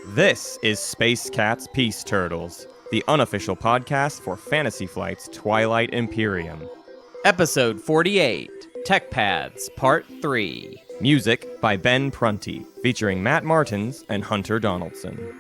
This is Space Cat's Peace Turtles, the unofficial podcast for Fantasy Flight's Twilight Imperium. Episode 48, Tech Paths, Part 3. Music by Ben Prunty, featuring Matt Martins and Hunter Donaldson.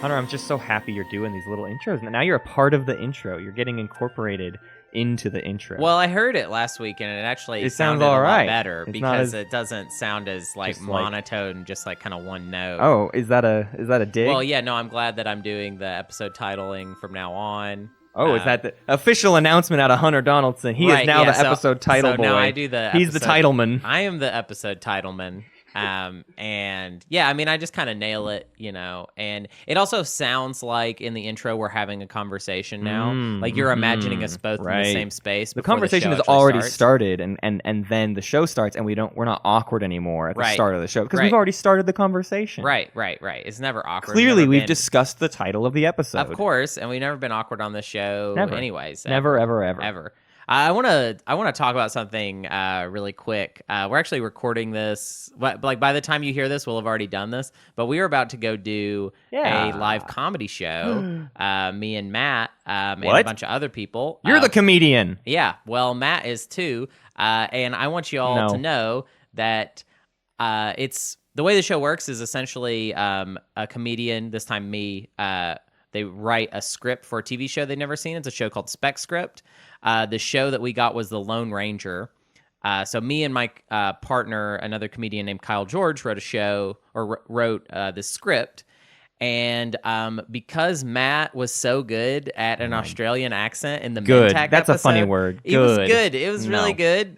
Hunter, I'm just so happy you're doing these little intros. Now you're a part of the intro. You're getting incorporated into the intro. Well, I heard it last week, and it actually sounds sounded all a right. lot better It's because it doesn't sound as just monotone, just like kind of one note. Oh, is that a dig? Well, yeah, no, I'm glad that I'm doing the episode titling from now on. Oh, is that the official announcement out of Hunter Donaldson? He is now the episode title boy. So now I do the He's the titleman. I am the episode titleman. And yeah, I mean, I just kind of nail it, you know, and it also sounds like in the intro we're having a conversation now. Like you're imagining us both in the same space. The conversation has already started and then the show starts and we're not awkward anymore at the start of the show because we've already started the conversation. Right. It's never awkward. Clearly we've discussed the title of the episode. Of course, and we've never been awkward on this show anyways. Never, ever. I want to talk about something really quick. We're actually recording this. Like by the time you hear this, we'll have already done this. But we are about to go do a live comedy show. Me and Matt and a bunch of other people. You're the comedian. Yeah. Well, Matt is too. And I want you all to know that it's the way the show works is essentially a comedian. This time, me. They write a script for a TV show they've never seen. It's a show called Spec Script. The show that we got was The Lone Ranger. So me and my partner, another comedian named Kyle George, wrote this script. And because Matt was so good at an Australian accent in the Mentak episode. That's a funny word. It was good. It was really good.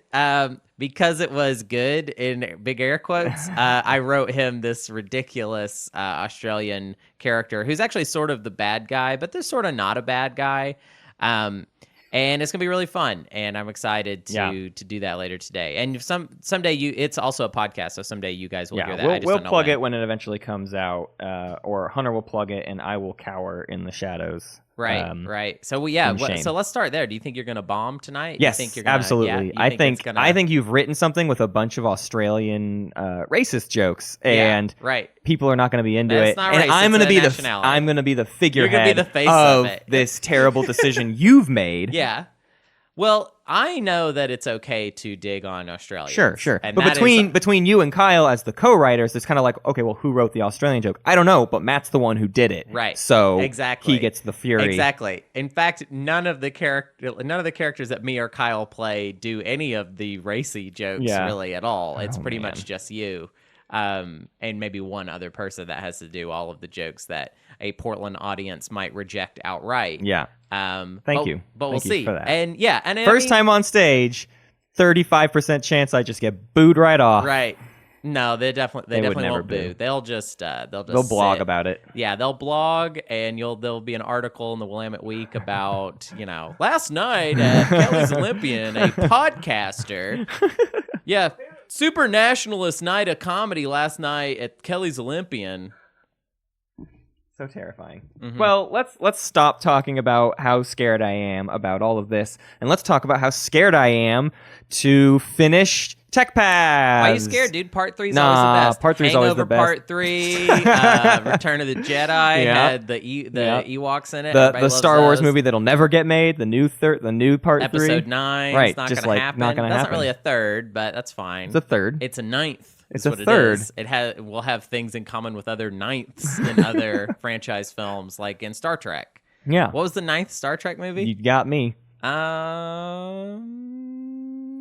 Because it was good, in big air quotes, I wrote him this ridiculous Australian character who's actually sort of the bad guy, but they're sort of not a bad guy. And it's gonna be really fun, and I'm excited to do that later today. And someday it's also a podcast, so someday you guys will hear that. We'll plug it when it eventually comes out, or Hunter will plug it, and I will cower in the shadows. Right. So so let's start there. Do you think you're gonna bomb tonight? Yes, you think you're gonna, absolutely. I think you've written something with a bunch of Australian racist jokes, and people are not going to be into it. Not and race, I'm going to be the figurehead You're gonna be the face of it. This terrible decision you've made. Yeah. Well, I know that it's okay to dig on Australia. Sure. But between you and Kyle as the co-writers, it's kind of like, okay, well, who wrote the Australian joke? I don't know, but Matt's the one who did it. Right. So exactly. he gets the fury. Exactly. In fact, none of the characters that me or Kyle play do any of the racy jokes really at all. It's pretty much just you. And maybe one other person that has to do all of the jokes that a Portland audience might reject outright. Yeah. Thank you. But we'll see. For that. And first time on stage, 35% chance I just get booed right off. Right. No, they definitely won't boo. They'll blog about it. Yeah, they'll blog, and there'll be an article in the Willamette Week about last night at Kelly's Olympian, a podcaster. Yeah. Super nationalist night of comedy last night at Kelly's Olympian. So terrifying. Mm-hmm. Well, let's stop talking about how scared I am about all of this, and let's talk about how scared I am to finish Tech Paths. Why are you scared, dude? Part 3's always the best. Part 3's always the best. Part 3, Return of the Jedi had the Ewoks in it. The Star Wars movie that'll never get made. The new part 3. Episode 9. Right. It's not just gonna happen. Not gonna That's happen. not really a third, but that's fine. It's a third. It's a ninth. It's a third. We'll have things in common with other ninths in other franchise films, like in Star Trek. Yeah. What was the ninth Star Trek movie? You got me.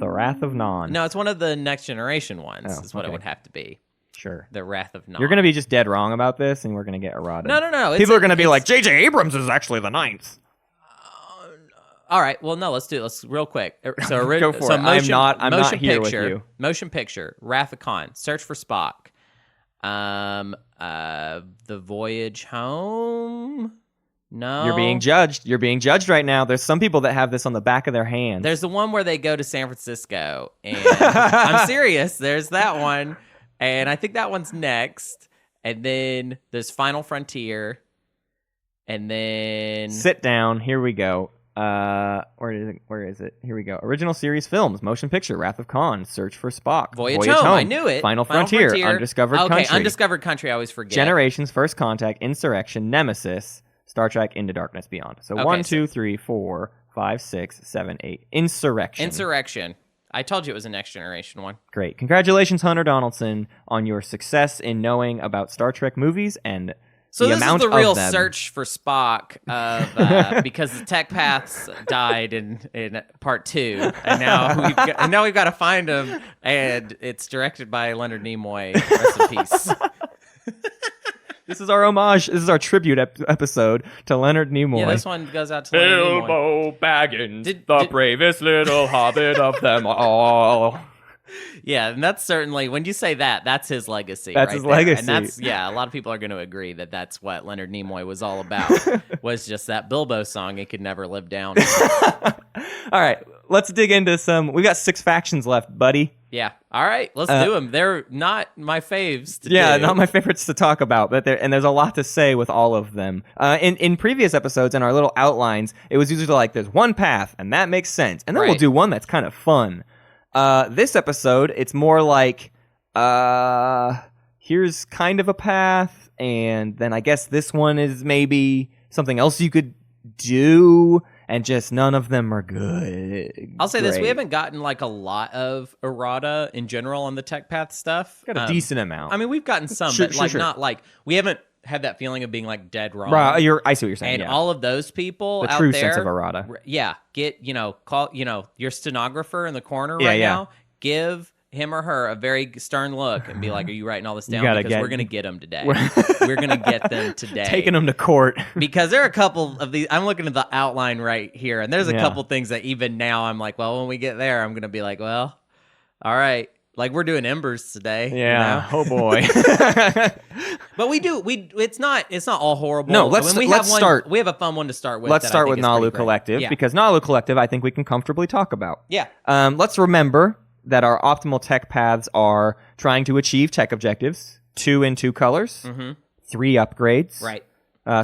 The Wrath of Non. No, it's one of the Next Generation ones. Is what it would have to be. Sure. The Wrath of Non. You're gonna be just dead wrong about this, and we're gonna get errata. No. People are gonna be like, J.J. Abrams is actually the ninth. All right. Well, no. Let's do it. Let's real quick. So go for it. I'm not here with you. Motion picture. Wrath of Khan. Search for Spock. The Voyage Home. No. You're being judged. You're being judged right now. There's some people that have this on the back of their hands. There's the one where they go to San Francisco. And I'm serious. There's that one. And I think that one's next. And then there's Final Frontier. And then... Sit down. Here we go. Where is it? Here we go. Original series films, motion picture, Wrath of Khan, Search for Spock, Voyage Home. I knew it. Final Frontier, Undiscovered Country. Okay, Undiscovered Country, I always forget. Generations, First Contact, Insurrection, Nemesis, Star Trek, Into Darkness, Beyond. So okay, 1, 2, 3, 4, 5, 6, 7, 8. Insurrection. I told you it was a Next Generation one. Great. Congratulations, Hunter Donaldson, on your success in knowing about Star Trek movies and so the this amount is the real of them. search for Spock of because the tech paths died in part 2, and now we've got to find him, and it's directed by Leonard Nimoy. Rest in peace. This is our homage. This is our tribute episode to Leonard Nimoy. Yeah, this one goes out to Leonard Nimoy. Bilbo Baggins, the bravest little hobbit of them all. Yeah, and that's certainly, when you say that, that's his legacy. That's right his there. legacy. And that's, a lot of people are going to agree that that's what Leonard Nimoy was all about, was just that Bilbo song he could never live down. All right, let's dig into some. We got 6 factions left, buddy. Yeah. All right, let's do them. They're not my faves to do. Not my favorites to talk about, but there's a lot to say with all of them. In previous episodes, in our little outlines, it was usually like there's one path, and that makes sense. And then we'll do one that's kind of fun. This episode, it's more like, here's kind of a path, and then I guess this one is maybe something else you could do, and just none of them are good. I'll say this, we haven't gotten like a lot of errata in general on the tech path stuff. Got a decent amount. I mean, we've gotten some, but not like, we haven't had that feeling of being like dead wrong. Right, I see what you're saying. And all of those people the out true there, sense of errata. Yeah, get call your stenographer in the corner now. Give him or her a very stern look and be like, "Are you writing all this down? Because we're gonna get them today. We're gonna get them today. Taking them to court because there are a couple of these. I'm looking at the outline right here, and there's a couple things that even now I'm like, well, when we get there, I'm gonna be like, well, all right. Like we're doing Embers today. Yeah. Oh boy. But it's not all horrible. No, let's start. We have a fun one to start with. Let's start with Nalu Collective because Nalu Collective I think we can comfortably talk about. Yeah. Let's remember that our optimal tech paths are trying to achieve tech objectives, 2 in 2 colors, 3 upgrades. Right.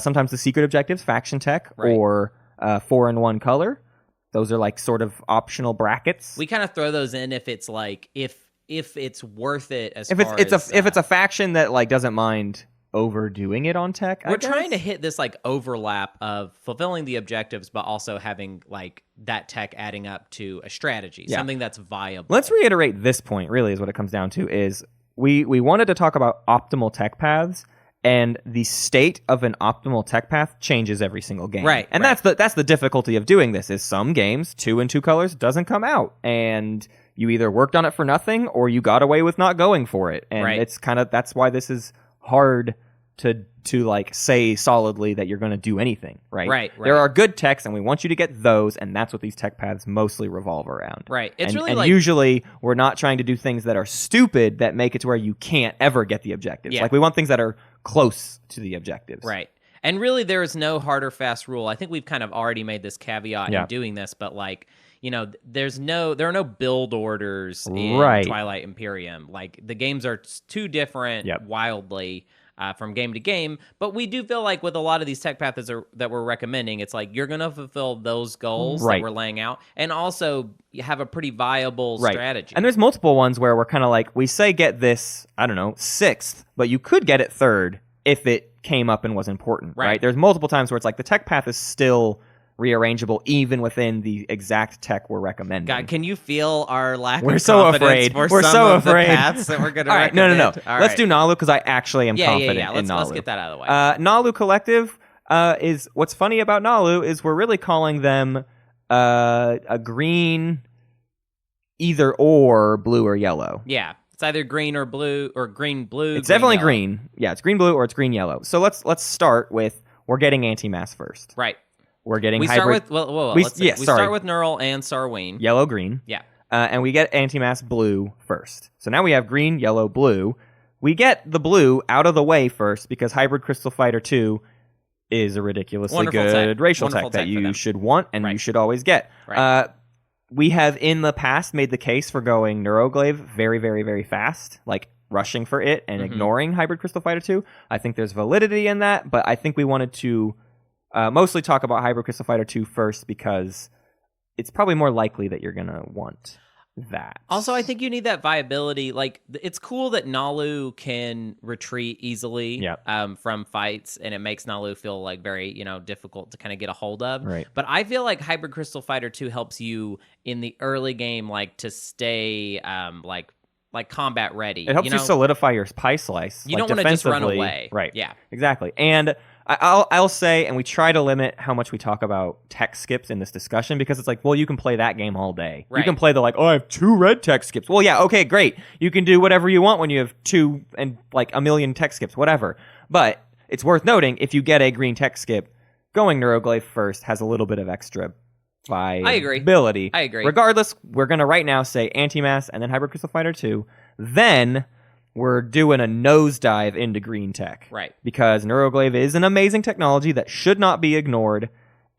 Sometimes the secret objectives, faction tech, or 4 in 1 color. Those are like sort of optional brackets. We kind of throw those in if it's like if it's worth it if it's a faction that like doesn't mind overdoing it on tech. We're trying to hit this like overlap of fulfilling the objectives, but also having like that tech adding up to a strategy, something that's viable. Let's reiterate this point. Really, is what it comes down to. Is we wanted to talk about optimal tech paths, and the state of an optimal tech path changes every single game. Right, and that's the difficulty of doing this. Is some games 2 in 2 colors doesn't come out, and you either worked on it for nothing or you got away with not going for it. And it's kind of, that's why this is hard to like say solidly that you're going to do anything, right? There are good techs and we want you to get those, and that's what these tech paths mostly revolve around. Right. It's and usually we're not trying to do things that are stupid that make it to where you can't ever get the objectives. Yeah. Like we want things that are close to the objectives. Right. And really there is no hard or fast rule. I think we've kind of already made this caveat in doing this, but like, there are no build orders in Twilight Imperium. Like the games are too different wildly from game to game, but we do feel like with a lot of these tech paths that we're recommending, it's like you're going to fulfill those goals that we're laying out, and also you have a pretty viable strategy. And there's multiple ones where we're kind of like, we say get this, I don't know, 6th, but you could get it 3rd if it came up and was important, right? There's multiple times where it's like the tech path is still rearrangeable even within the exact tech we're recommending. God, can you feel our lack we're of so confidence afraid. for we're some so of afraid. the paths that we're going to recommend? No. All let's do Nalu because I actually am confident in Nalu. Let's get that out of the way. Nalu Collective is, what's funny about Nalu is we're really calling them a green, either or, blue or yellow. Yeah. It's either green or blue, or green-blue. It's definitely green. Yeah, it's green-blue or it's green-yellow. So let's start with, we're getting anti-mass first. Right. We're getting hybrid. We start with Knurl and Sarween. Yellow-green. Yeah. And we get anti-mass blue first. So now we have green, yellow, blue. We get the blue out of the way first because Hybrid Crystal Fighter 2 is a ridiculously Wonderful good tech. racial Wonderful tech that tech for you them. should want and you should always get. Right. We have in the past made the case for going Neuroglaive very, very, very fast, like rushing for it and ignoring Hybrid Crystal Fighter 2. I think there's validity in that, but I think we wanted to mostly talk about Hybrid Crystal Fighter 2 first because it's probably more likely that you're going to want that. Also, I think you need that viability. Like, it's cool that Nalu can retreat easily from fights, and it makes Nalu feel like very, difficult to kind of get a hold of. Right. But I feel like Hybrid Crystal Fighter 2 helps you in the early game, like, to stay, like combat ready. It helps you solidify your pie slice. You don't want to just run away. Right. Yeah. Exactly. And I'll say, and we try to limit how much we talk about tech skips in this discussion because it's like, well, you can play that game all day. Right. You can play I have 2 red tech skips. Well, yeah, okay, great. You can do whatever you want when you have 2 and like a million tech skips, whatever. But it's worth noting, if you get a green tech skip, going Neuroglaive first has a little bit of extra viability. I agree. Regardless, we're going to right now say Anti-Mass and then Hybrid Crystal Fighter 2. Then we're doing a nosedive into green tech. Right. Because Neuroglaive is an amazing technology that should not be ignored.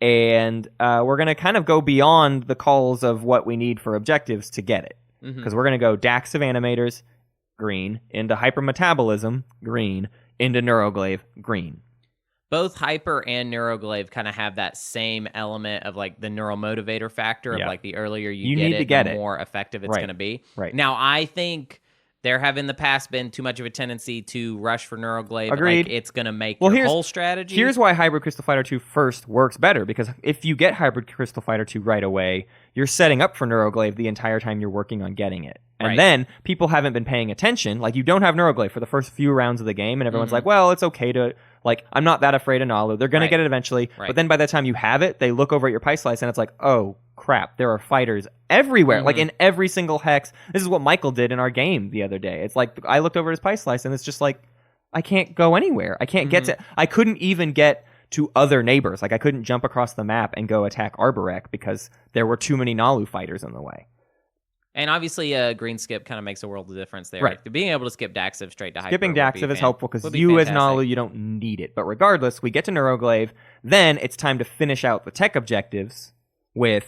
And we're going to kind of go beyond the calls of what we need for objectives to get it. Because we're going to go Dax of Animators, green, into Hypermetabolism, green, into Neuroglaive, green. Both Hyper and Neuroglaive kind of have that same element of like the neuromotivator factor of like the earlier you get it, the more effective it's going to be. Right. Now, I think there have in the past been too much of a tendency to rush for Neuroglaive. Agreed. Like it's going to make your whole strategy. Here's why Hybrid Crystal Fighter 2 first works better, because if you get Hybrid Crystal Fighter 2 right away, you're setting up for Neuroglaive the entire time you're working on getting it. And then people haven't been paying attention. Like, you don't have Neuroglaive for the first few rounds of the game, and everyone's like, well, it's okay to, like, I'm not that afraid of Nalu. They're going to get it eventually. But then by the time you have it, they look over at your pie slice, and it's like, oh, crap, there are fighters everywhere. Like, in every single hex. This is what Michael did in our game the other day. It's like, I looked over at his pie slice, and it's just like, I can't go anywhere. I can't get to... I couldn't even get to other neighbors. Like, I couldn't jump across the map and go attack Arborec because there were too many Nalu fighters in the way. And obviously, green skip kind of makes a world of difference there. Right. Like, being able to skip Daxiv straight to Hyper. Skipping Daxiv is helpful because you as Nalu, you don't need it. But regardless, we get to Neuroglaive. Then it's time to finish out the tech objectives with...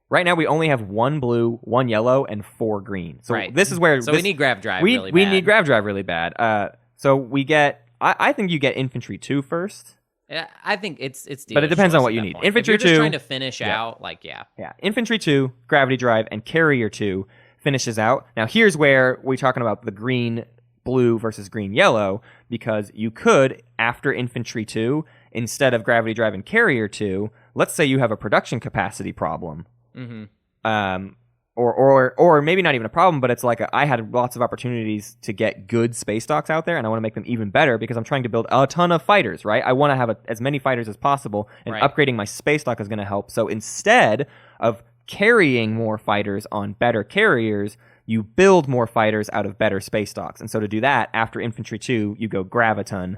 Right now, we only have 1 blue, 1 yellow, and 4 green. So this is where... So we need Grav Drive really bad. We need Grav Drive really bad. So we get... I think you get Infantry 2 first. Yeah, I think it's but it depends on what you need. Point. Infantry if you're 2... just trying to finish out, like, Yeah, Infantry 2, Gravity Drive, and Carrier 2 finishes out. Now, here's where we're talking about the green, blue versus green, yellow, because you could, after Infantry 2, instead of Gravity Drive and Carrier 2, let's say you have a production capacity problem. Or maybe not even a problem, but it's like I had lots of opportunities to get good space docks out there, and I want to make them even better because I'm trying to build a ton of fighters, right? I want to have as many fighters as possible, and upgrading my space dock is going to help. So instead of carrying more fighters on better carriers, you build more fighters out of better space docks. And so to do that, after Infantry 2, you go Graviton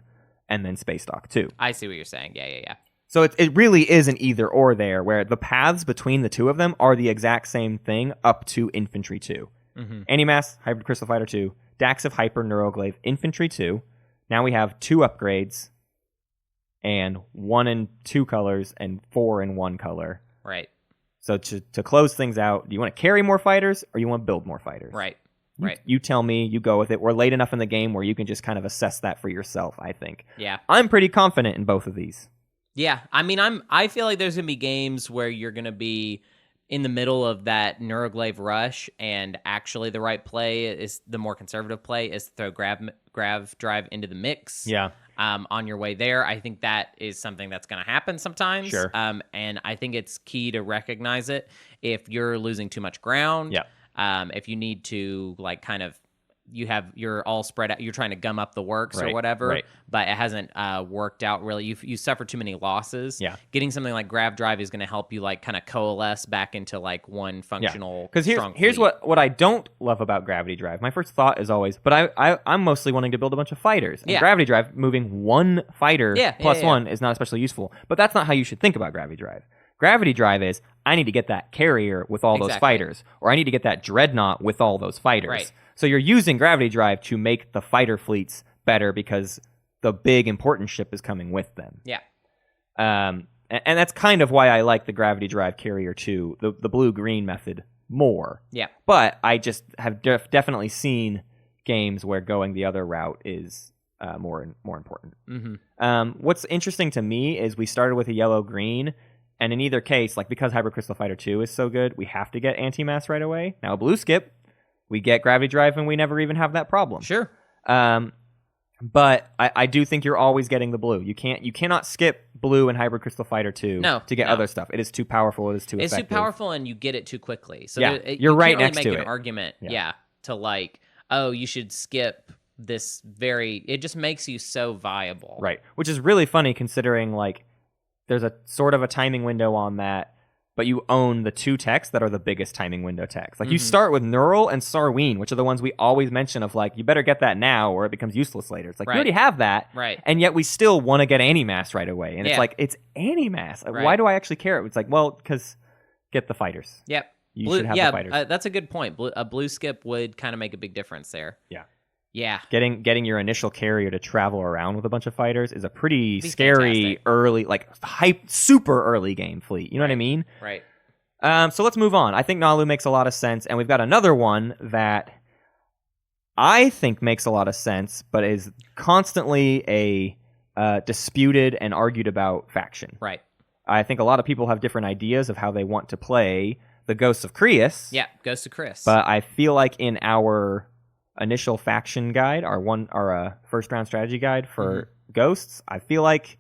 and then Space Dock 2. I see what you're saying. Yeah. So it really is an either or there, where the paths between the two of them are the exact same thing up to Infantry 2. Anti-Mass, Hybrid Crystal Fighter 2, Daxiv Hyper, Neuroglaive, Infantry 2. Now we have 2 upgrades, and 1 in 2 colors, and 4 in 1 color. Right. So to close things out, do you want to carry more fighters, or you want to build more fighters? Right. You tell me, you go with it. We're late enough in the game where you can just kind of assess that for yourself, I think. Yeah. I'm pretty confident in both of these. Yeah, I mean, I feel like there's going to be games where you're going to be in the middle of that Neuroglaive rush, and actually the right play is the more conservative play is to throw Grav Drive into the mix. Yeah. On your way there. I think that is something that's going to happen sometimes. Sure. And I think it's key to recognize it if you're losing too much ground. Yeah. If you need to, like, kind of, you're all spread out, you're trying to gum up the works or whatever, but it hasn't worked out really. You suffer too many losses. Yeah. Getting something like Grav Drive is going to help you, like, kind of coalesce back into, like, one functional, because here's what I don't love about Gravity Drive. My first thought is always, but I'm mostly wanting to build a bunch of fighters. And Gravity Drive, moving 1 fighter plus 1 is not especially useful. But that's not how you should think about Gravity Drive. Gravity Drive is, I need to get that carrier with all those fighters, or I need to get that dreadnought with all those fighters. Right. So you're using Gravity Drive to make the fighter fleets better because the big important ship is coming with them. Yeah. And that's kind of why I like the Gravity Drive Carrier 2, the blue-green method, more. Yeah. But I just have definitely seen games where going the other route is more important. Mm-hmm. What's interesting to me is we started with a yellow-green, and in either case, like because Hybrid Crystal Fighter 2 is so good, we have to get Anti-Mass right away. Now, Blue Skip, we get Gravity Drive, and we never even have that problem. Sure. But I do think you're always getting the blue. You cannot skip blue and Hybrid Crystal Fighter 2 to get other stuff. It is too powerful. It is too effective. It's too powerful, and you get it too quickly. So you're right really next make to an it. argument, to like, oh, you should skip this it just makes you so viable. Right. Which is really funny considering like there's a sort of a timing window on that, but you own the 2 techs that are the biggest timing window techs. Like you start with Neural and Sarween, which are the ones we always mention of like, you better get that now or it becomes useless later. It's like, you already have that. Right. And yet we still want to get Anti-Mass right away. And it's like, it's Anti-Mass. Like, why do I actually care? It's like, well, because get the fighters. Yep. You should have the fighters. That's a good point. A blue skip would kind of make a big difference there. Yeah. Yeah. Getting your initial carrier to travel around with a bunch of fighters is a pretty scary early, like super early game fleet. You know what I mean? Right. So let's move on. I think Nalu makes a lot of sense, and we've got another one that I think makes a lot of sense, but is constantly a disputed and argued about faction. Right. I think a lot of people have different ideas of how they want to play the Ghosts of Creuss. Yeah, Ghosts of Creuss. But I feel like in our initial faction guide, our first round strategy guide for Ghosts, I feel like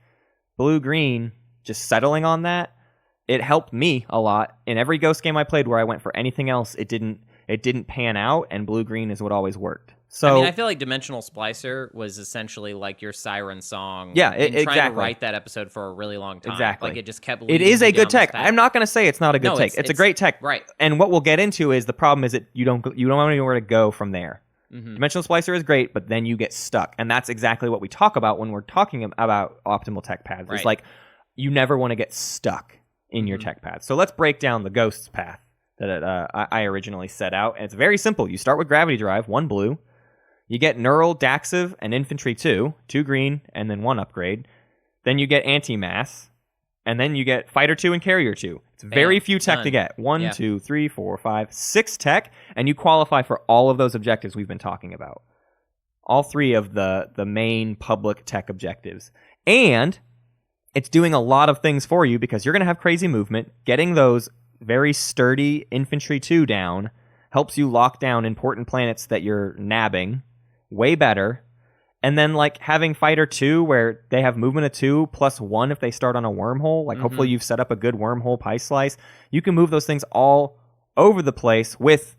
blue-green, just settling on that, it helped me a lot. In every Ghost game I played where I went for anything else, it didn't pan out, and blue-green is what always worked. So I mean, I feel like Dimensional Splicer was essentially like your siren song. Yeah, exactly. Trying to exactly. write that episode for a really long time. Exactly. Like it just kept. It is a good tech. I'm not going to say it's not a good tech. It's a great tech. Right. And what we'll get into is the problem is that you don't have anywhere to go from there. Dimensional Splicer is great, but then you get stuck, and that's exactly what we talk about when we're talking about optimal tech paths. It's like you never want to get stuck in your tech path. So let's break down the Ghosts path that I originally set out. And it's very simple. You start with Gravity Drive, 1 blue. You get Neural, Daxiv, and Infantry 2 green, and then 1 upgrade. Then you get Anti-Mass, and then you get Fighter 2 and Carrier 2. It's very few tech to get. 1, 2, 3, 4, 5, 6 tech, and you qualify for all of those objectives we've been talking about. All 3 of the main public tech objectives. And it's doing a lot of things for you because you're going to have crazy movement. Getting those very sturdy Infantry 2 down helps you lock down important planets that you're nabbing way better. And then like having Fighter 2 where they have movement of 2 plus 1 if they start on a wormhole. Like hopefully you've set up a good wormhole pie slice. You can move those things all over the place with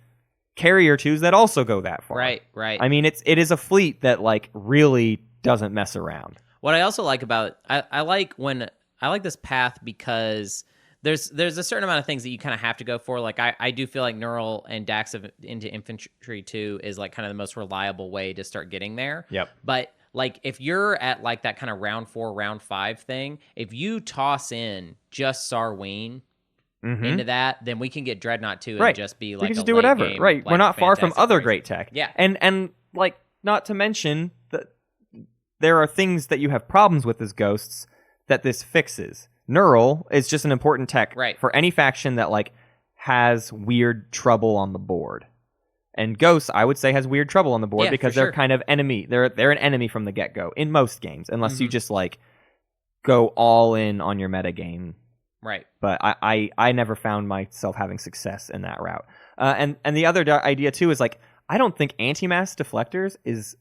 Carrier 2s that also go that far. Right. I mean, it is a fleet that like really doesn't mess around. What I also like about I like this path because there's a certain amount of things that you kind of have to go for. Like I do feel like Neural and Daxiv into Infantry 2 is like kind of the most reliable way to start getting there. Yep. But like if you're at like that kind of round 4, round 5 thing, if you toss in just Sarween into that, then we can get Dreadnought 2 and just be like we can just do whatever. Game, right. like, we're not far from other crazy. Great tech. Yeah. And like not to mention that there are things that you have problems with as Ghosts that this fixes. Neural is just an important tech for any faction that like has weird trouble on the board. And Ghosts, I would say, has weird trouble on the board because they're kind of enemy. They're an enemy from the get-go in most games, unless you just like go all in on your meta game. Right. But I never found myself having success in that route. And the other idea too is like I don't think Anti-Mass deflectors is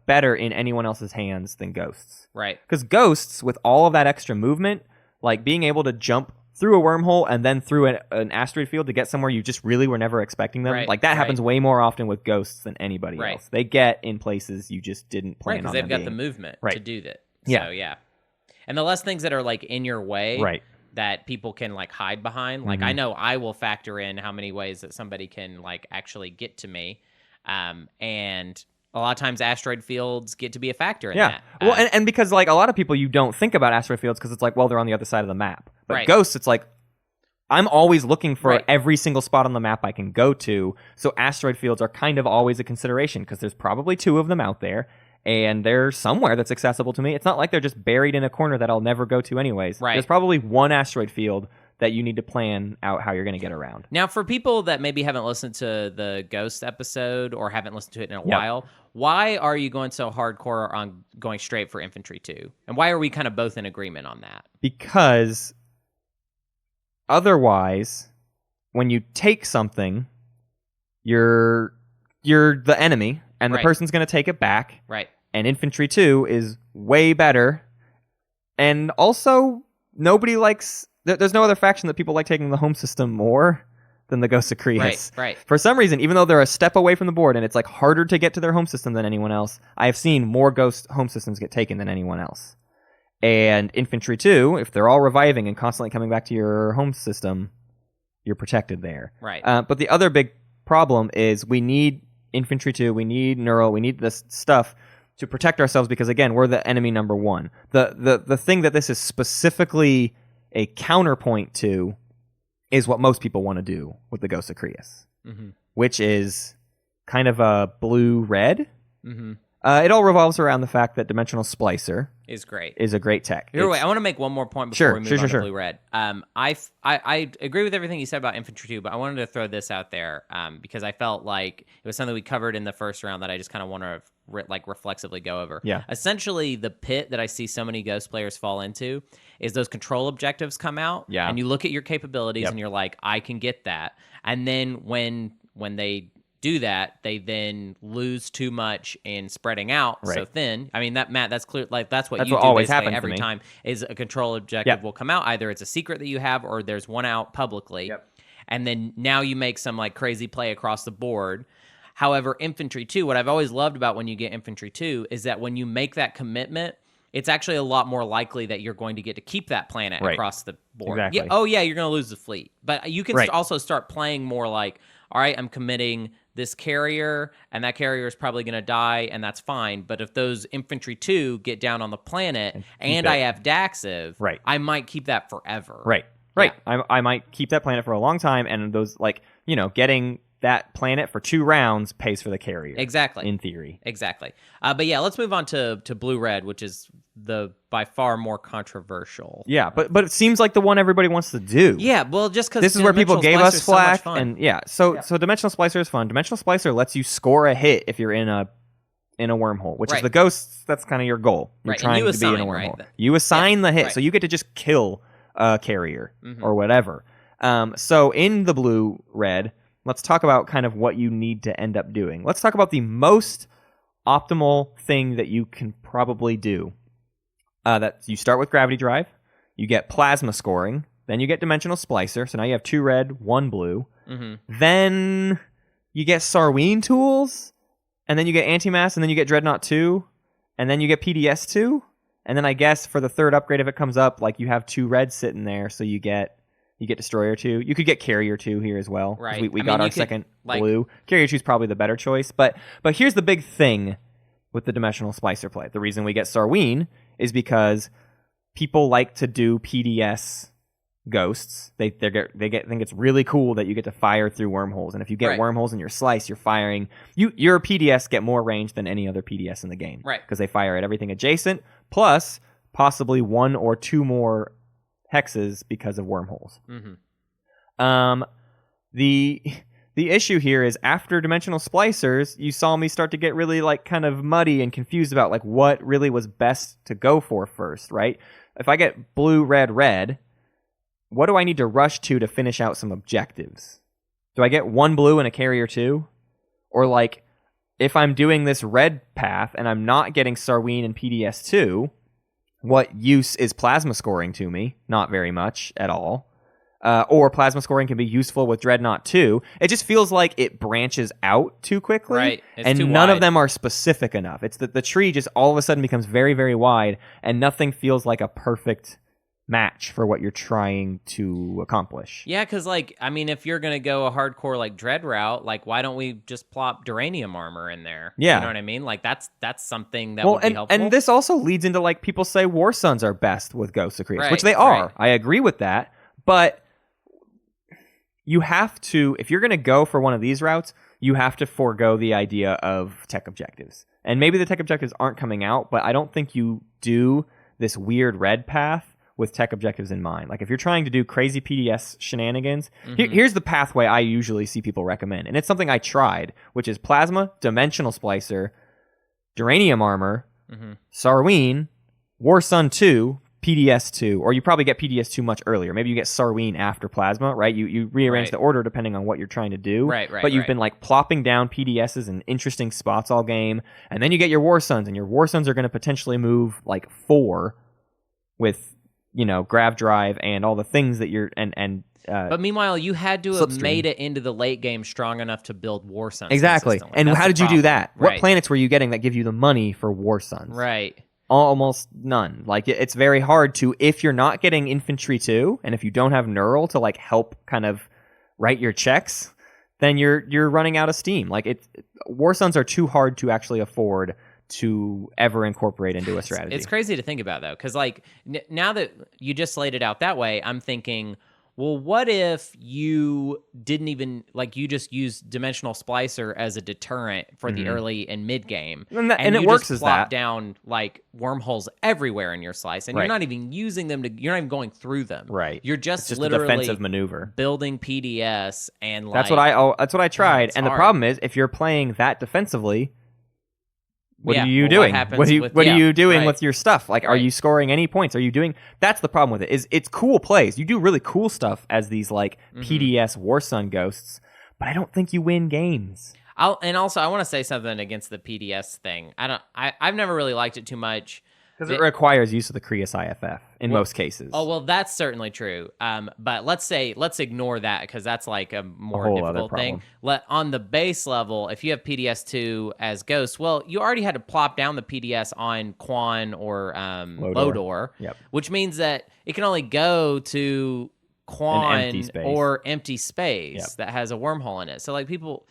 better in anyone else's hands than Ghosts. Right. Because Ghosts, with all of that extra movement, like being able to jump through a wormhole and then through an asteroid field to get somewhere you just really were never expecting them. Like that happens way more often with Ghosts than anybody else. They get in places you just didn't plan on because they've got the movement to do that. So, yeah. And the less things that are like in your way that people can like hide behind. Like I know I will factor in how many ways that somebody can like actually get to me. And a lot of times asteroid fields get to be a factor in that. Well, and because like a lot of people, you don't think about asteroid fields because it's like, well, they're on the other side of the map. But Ghosts, it's like, I'm always looking for every single spot on the map I can go to. So asteroid fields are kind of always a consideration because there's probably 2 of them out there. and they're somewhere that's accessible to me. It's not like they're just buried in a corner that I'll never go to anyways. Right. There's probably one asteroid field that you need to plan out how you're going to get around. Now, for people that maybe haven't listened to the Ghost episode or haven't listened to it in a while, why are you going so hardcore on going straight for Infantry 2? And why are we kind of both in agreement on that? Because otherwise, when you take something, you're the enemy, and the person's going to take it back. Right. And Infantry 2 is way better. And also, nobody likes... There's no other faction that people like taking the home system more than the Ghosts of Creuss. Right. For some reason, even though they're a step away from the board and it's like harder to get to their home system than anyone else, I have seen more Ghost home systems get taken than anyone else. And Infantry 2, if they're all reviving and constantly coming back to your home system, you're protected there. Right. But the other big problem is we need Infantry 2, we need Neural, we need this stuff to protect ourselves because, again, we're the enemy number one. The thing that this is specifically a counterpoint to is what most people want to do with the Ghosts of Creuss, which is kind of a blue-red. It all revolves around the fact that Dimensional Splicer is great. Is a great tech. Wait, I want to make one more point before we move on to blue-red. I agree with everything you said about Infantry 2, but I wanted to throw this out there because I felt like it was something we covered in the first round that I just kind of want to reflexively go over. Yeah. Essentially, the pit that I see so many Ghost players fall into is those control objectives come out, and you look at your capabilities and you're like, I can get that. And then when they do that, they then lose too much in spreading out so thin. I mean, Matt, that's clear. Like that's what you do always basically happens every time is a control objective will come out. Either it's a secret that you have or there's one out publicly. And then now you make some like crazy play across the board. However, Infantry 2, what I've always loved about when you get Infantry 2 is that when you make that commitment, it's actually a lot more likely that you're going to get to keep that planet across the board. Exactly. Yeah, you're going to lose the fleet. But you can also start playing more like, all right, I'm committing this carrier, and that carrier is probably going to die, and that's fine. But if those Infantry 2 get down on the planet and I have Daxiv, I might keep that forever. Right. I might keep that planet for a long time, and those, like, getting that planet for 2 rounds pays for the carrier. Exactly. In theory. Exactly. But yeah, let's move on to blue-red, which is the by far more controversial. Yeah, but it seems like the one everybody wants to do. Yeah, well, just because this is where people gave us flack, and so Dimensional Splicer is fun. Dimensional Splicer lets you score a hit if you're in a wormhole, which is the Ghosts. That's kind of your goal. You're trying to be in a wormhole. You assign the hit, so you get to just kill a carrier or whatever. So in the blue-red, let's talk about kind of what you need to end up doing. Let's talk about the most optimal thing that you can probably do. That you start with Gravity Drive, you get Plasma Scoring, then you get Dimensional Splicer, so now you have 2 red, 1 blue. Then you get Sarween Tools, and then you get Antimass, and then you get Dreadnought 2, and then you get PDS 2, and then I guess for the third upgrade, if it comes up, like you have 2 red sitting there, so you get Destroyer 2. You could get Carrier 2 here as well. Right. We got our second blue. Carrier 2 is probably the better choice. But here's the big thing with the Dimensional Splicer play. The reason we get Sarween is because people like to do PDS Ghosts. They think it's really cool that you get to fire through wormholes. And if you get wormholes in your slice, you're firing. Your PDS get more range than any other PDS in the game. Right. Because they fire at everything adjacent, plus possibly 1 or 2 more hexes because of wormholes. The issue here is after Dimensional Splicers, you saw me start to get really like kind of muddy and confused about like what really was best to go for first, right? If I get blue, red, red, what do I need to rush to finish out some objectives? Do I get 1 blue and a carrier 2? Or like if I'm doing this red path and I'm not getting Sarween and PDS 2, what use is Plasma Scoring to me? Not very much at all. Or Plasma Scoring can be useful with Dreadnought 2. It just feels like it branches out too quickly. Right. And none of them are specific enough. It's that the tree just all of a sudden becomes very, very wide, and nothing feels like a perfect match for what you're trying to accomplish. Yeah, because, like, I mean, if you're going to go a hardcore, like, Dread route, like, why don't we just plop Duranium armor in there? Yeah. You know what I mean? Like, that's something that would be helpful. And this also leads into, like, people say War Suns are best with Ghosts of Creuss, which they are. I agree with that. But you have to, if you're going to go for one of these routes, you have to forego the idea of tech objectives. And maybe the tech objectives aren't coming out, but I don't think you do this weird red path with tech objectives in mind. Like if you're trying to do crazy PDS shenanigans, here's the pathway I usually see people recommend. And it's something I tried, which is Plasma, Dimensional Splicer, Duranium Armor, Sarween, War Sun 2, PDS 2, or you probably get PDS 2 much earlier. Maybe you get Sarween after Plasma, right? You rearrange the order depending on what you're trying to do. Right. But you've been like plopping down PDSs in interesting spots all game, and then you get your War Suns, and your War Suns are going to potentially move like 4 with, Grav Drive and all the things that you're but meanwhile, you had to have made it into the late game strong enough to build War Suns. Exactly. And how did you do that? Right. What planets were you getting that give you the money for War Suns? Right. Almost none. Like it's very hard to, if you're not getting infantry too, and if you don't have neural to like help kind of write your checks, then you're running out of steam. Like War Suns are too hard to actually afford to ever incorporate into a strategy. It's crazy to think about though, because like now that you just laid it out that way, I'm thinking, well, what if you didn't even, like, you just use Dimensional Splicer as a deterrent for the early and mid game, and it you works just as plop that. down like wormholes everywhere in your slice, and you're not even using them you're not even going through them. Right. You're just a literally defensive maneuver, building PDS, and like that's what I tried. And the problem is, if you're playing that defensively, what are you doing? What are you doing with your stuff? Like, are you scoring any points? Are you doing? That's the problem with it. Is it's cool plays. You do really cool stuff as these like PDS War Sun ghosts, but I don't think you win games. And also, I want to say something against the PDS thing. I've never really liked it too much. Because it requires use of the Creuss IFF in most cases. Oh, well, that's certainly true. But let's ignore that because that's like a more difficult thing. On the base level, if you have PDS2 as Ghost, well, you already had to plop down the PDS on Quan or Lodor, which means that it can only go to Quan or empty space that has a wormhole in it. So like people...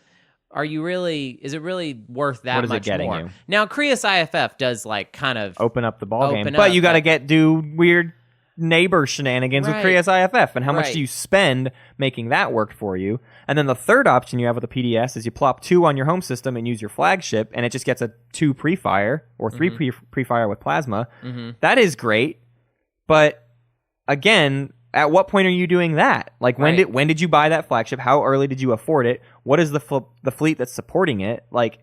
is it really worth that much more? What is it getting you? Now, Creuss IFF does like kind of open up the ballgame, but you got to do weird neighbor shenanigans with Creuss IFF, and how much do you spend making that work for you? And then the third option you have with the PDS is you plop 2 on your home system and use your flagship, and it just gets a 2 pre-fire or 3 pre-fire with Plasma. That is great, but again... At what point are you doing that? Like when did you buy that flagship? How early did you afford it? What is the fleet that's supporting it? Like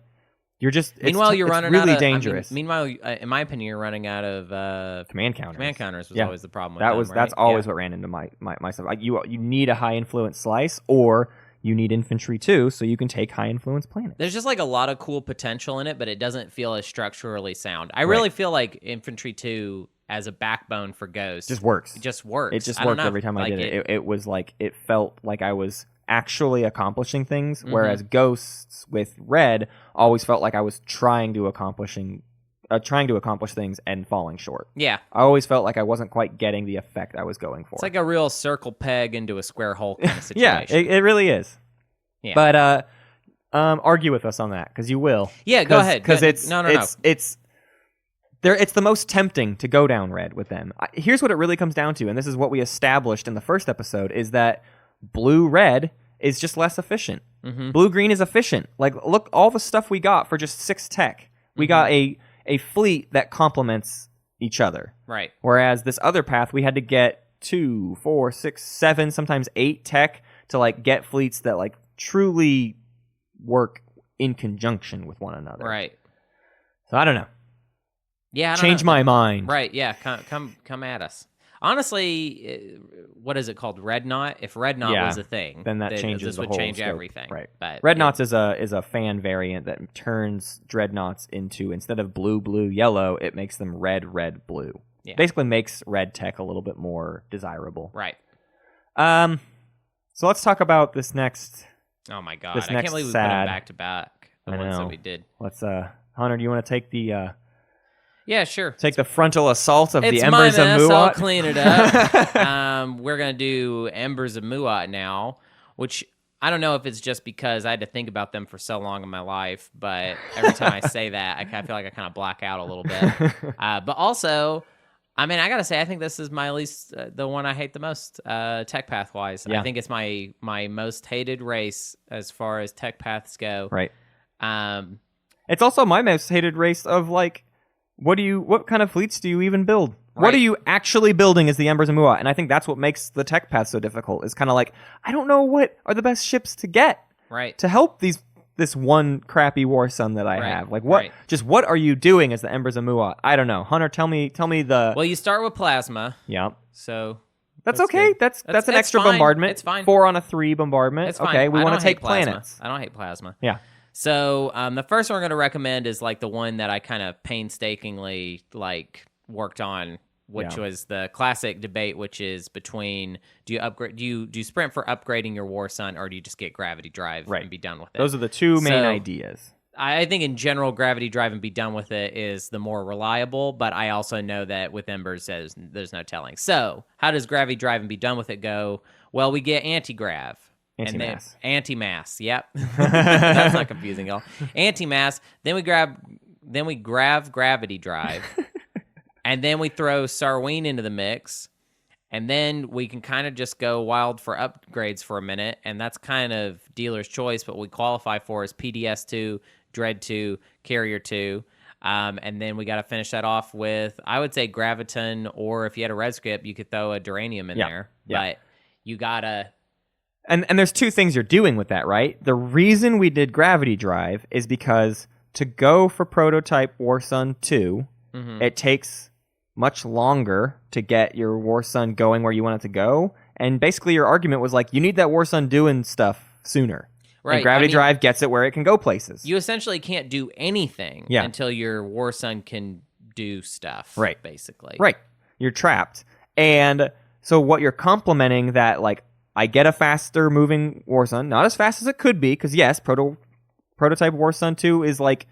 you're just meanwhile you're running really out of, dangerous. Meanwhile, in my opinion, you're running out of command counters. Command counters was always the problem. That's always what ran into my stuff. Like you need a high influence slice, or you need infantry too, so you can take high influence planets. There's just like a lot of cool potential in it, but it doesn't feel as structurally sound. I really feel like infantry 2 as a backbone for Ghost just works. It just works. It just worked every time I did it. It was like it felt like I was actually accomplishing things, whereas Ghosts with Red always felt like I was trying to accomplish things and falling short. Yeah. I always felt like I wasn't quite getting the effect I was going for. It's like a real circle peg into a square hole kind of situation. Yeah, it really is. Yeah. But argue with us on that, because you will. Yeah, go ahead. Because it's the most tempting to go down Red with them. Here's what it really comes down to, and this is what we established in the first episode, is that blue-red is just less efficient. Blue-green is efficient. Like, look, all the stuff we got for just 6 tech. We got a fleet that complements each other. Right. Whereas this other path, we had to get 2, 4, 6, 7, sometimes 8 tech to like get fleets that like truly work in conjunction with one another. Right. So I don't know. Yeah, change my mind. Right? Yeah, come at us. Honestly, what is it called? Red Knot. If Red Knot was a thing, then that changes this the would whole change scope. everything. Right. But Red Knots is a fan variant that turns Dreadnoughts into, instead of blue, blue, yellow, it makes them red, red, blue. Yeah. Basically makes red tech a little bit more desirable. Right. So let's talk about this next. Oh my god! I can't believe we put them back to back. The ones that we did. Let's Hunter, do you want to take the? Yeah, sure. Take the frontal assault of the Embers of Muaat. I'll clean it up. We're going to do Embers of Muaat now, which I don't know if it's just because I had to think about them for so long in my life, but every time I say that, I feel like I kind of black out a little bit. But also, I mean, I gotta say, I think this is my least, the one I hate the most, tech path wise. Yeah. I think it's my most hated race as far as tech paths go. Right. Um, It's also my most hated race of like, what kind of fleets do you even build? Right. What are you actually building as the Embers of Muaat? And I think that's what makes the tech path so difficult. Is kind of like, I don't know what are the best ships to get to help this one crappy war sun that I have. Like what are you doing as the Embers of Muaat? I don't know. Hunter, tell me the. Well, you start with plasma. Yeah. So that's okay. Good. That's an extra bombardment. It's fine. 4 on a 3 bombardment. It's fine. Okay, we want to take plasma. planets. I don't hate plasma. Yeah. So the first one we're going to recommend is like the one that I kind of painstakingly like worked on, which was the classic debate, which is between do you sprint for upgrading your war sun, or do you just get gravity drive and be done with it? Those are the two main ideas. I think in general, gravity drive and be done with it is the more reliable, but I also know that with Embers, there's no telling. So how does gravity drive and be done with it go? Well, we get anti-grav. Anti-mass. Anti-mass, yep. That's not confusing, y'all. Anti-mass, then we grab gravity drive, and then we throw Sarween into the mix, and then we can kind of just go wild for upgrades for a minute, and that's kind of dealer's choice, but what we qualify for is PDS 2, Dread 2, Carrier 2, and then we got to finish that off with, I would say, Graviton, or if you had a red script, you could throw a Duranium in there, but you got to... And there's two things you're doing with that, right? The reason we did Gravity Drive is because to go for Prototype War Sun 2, it takes much longer to get your War Sun going where you want it to go. And basically your argument was like, you need that War Sun doing stuff sooner. Right. And Gravity Drive gets it where it can go places. You essentially can't do anything until your War Sun can do stuff, basically. Right. You're trapped. And so what you're complementing that, like, I get a faster moving War Sun, not as fast as it could be, because yes, Prototype War Sun 2 is like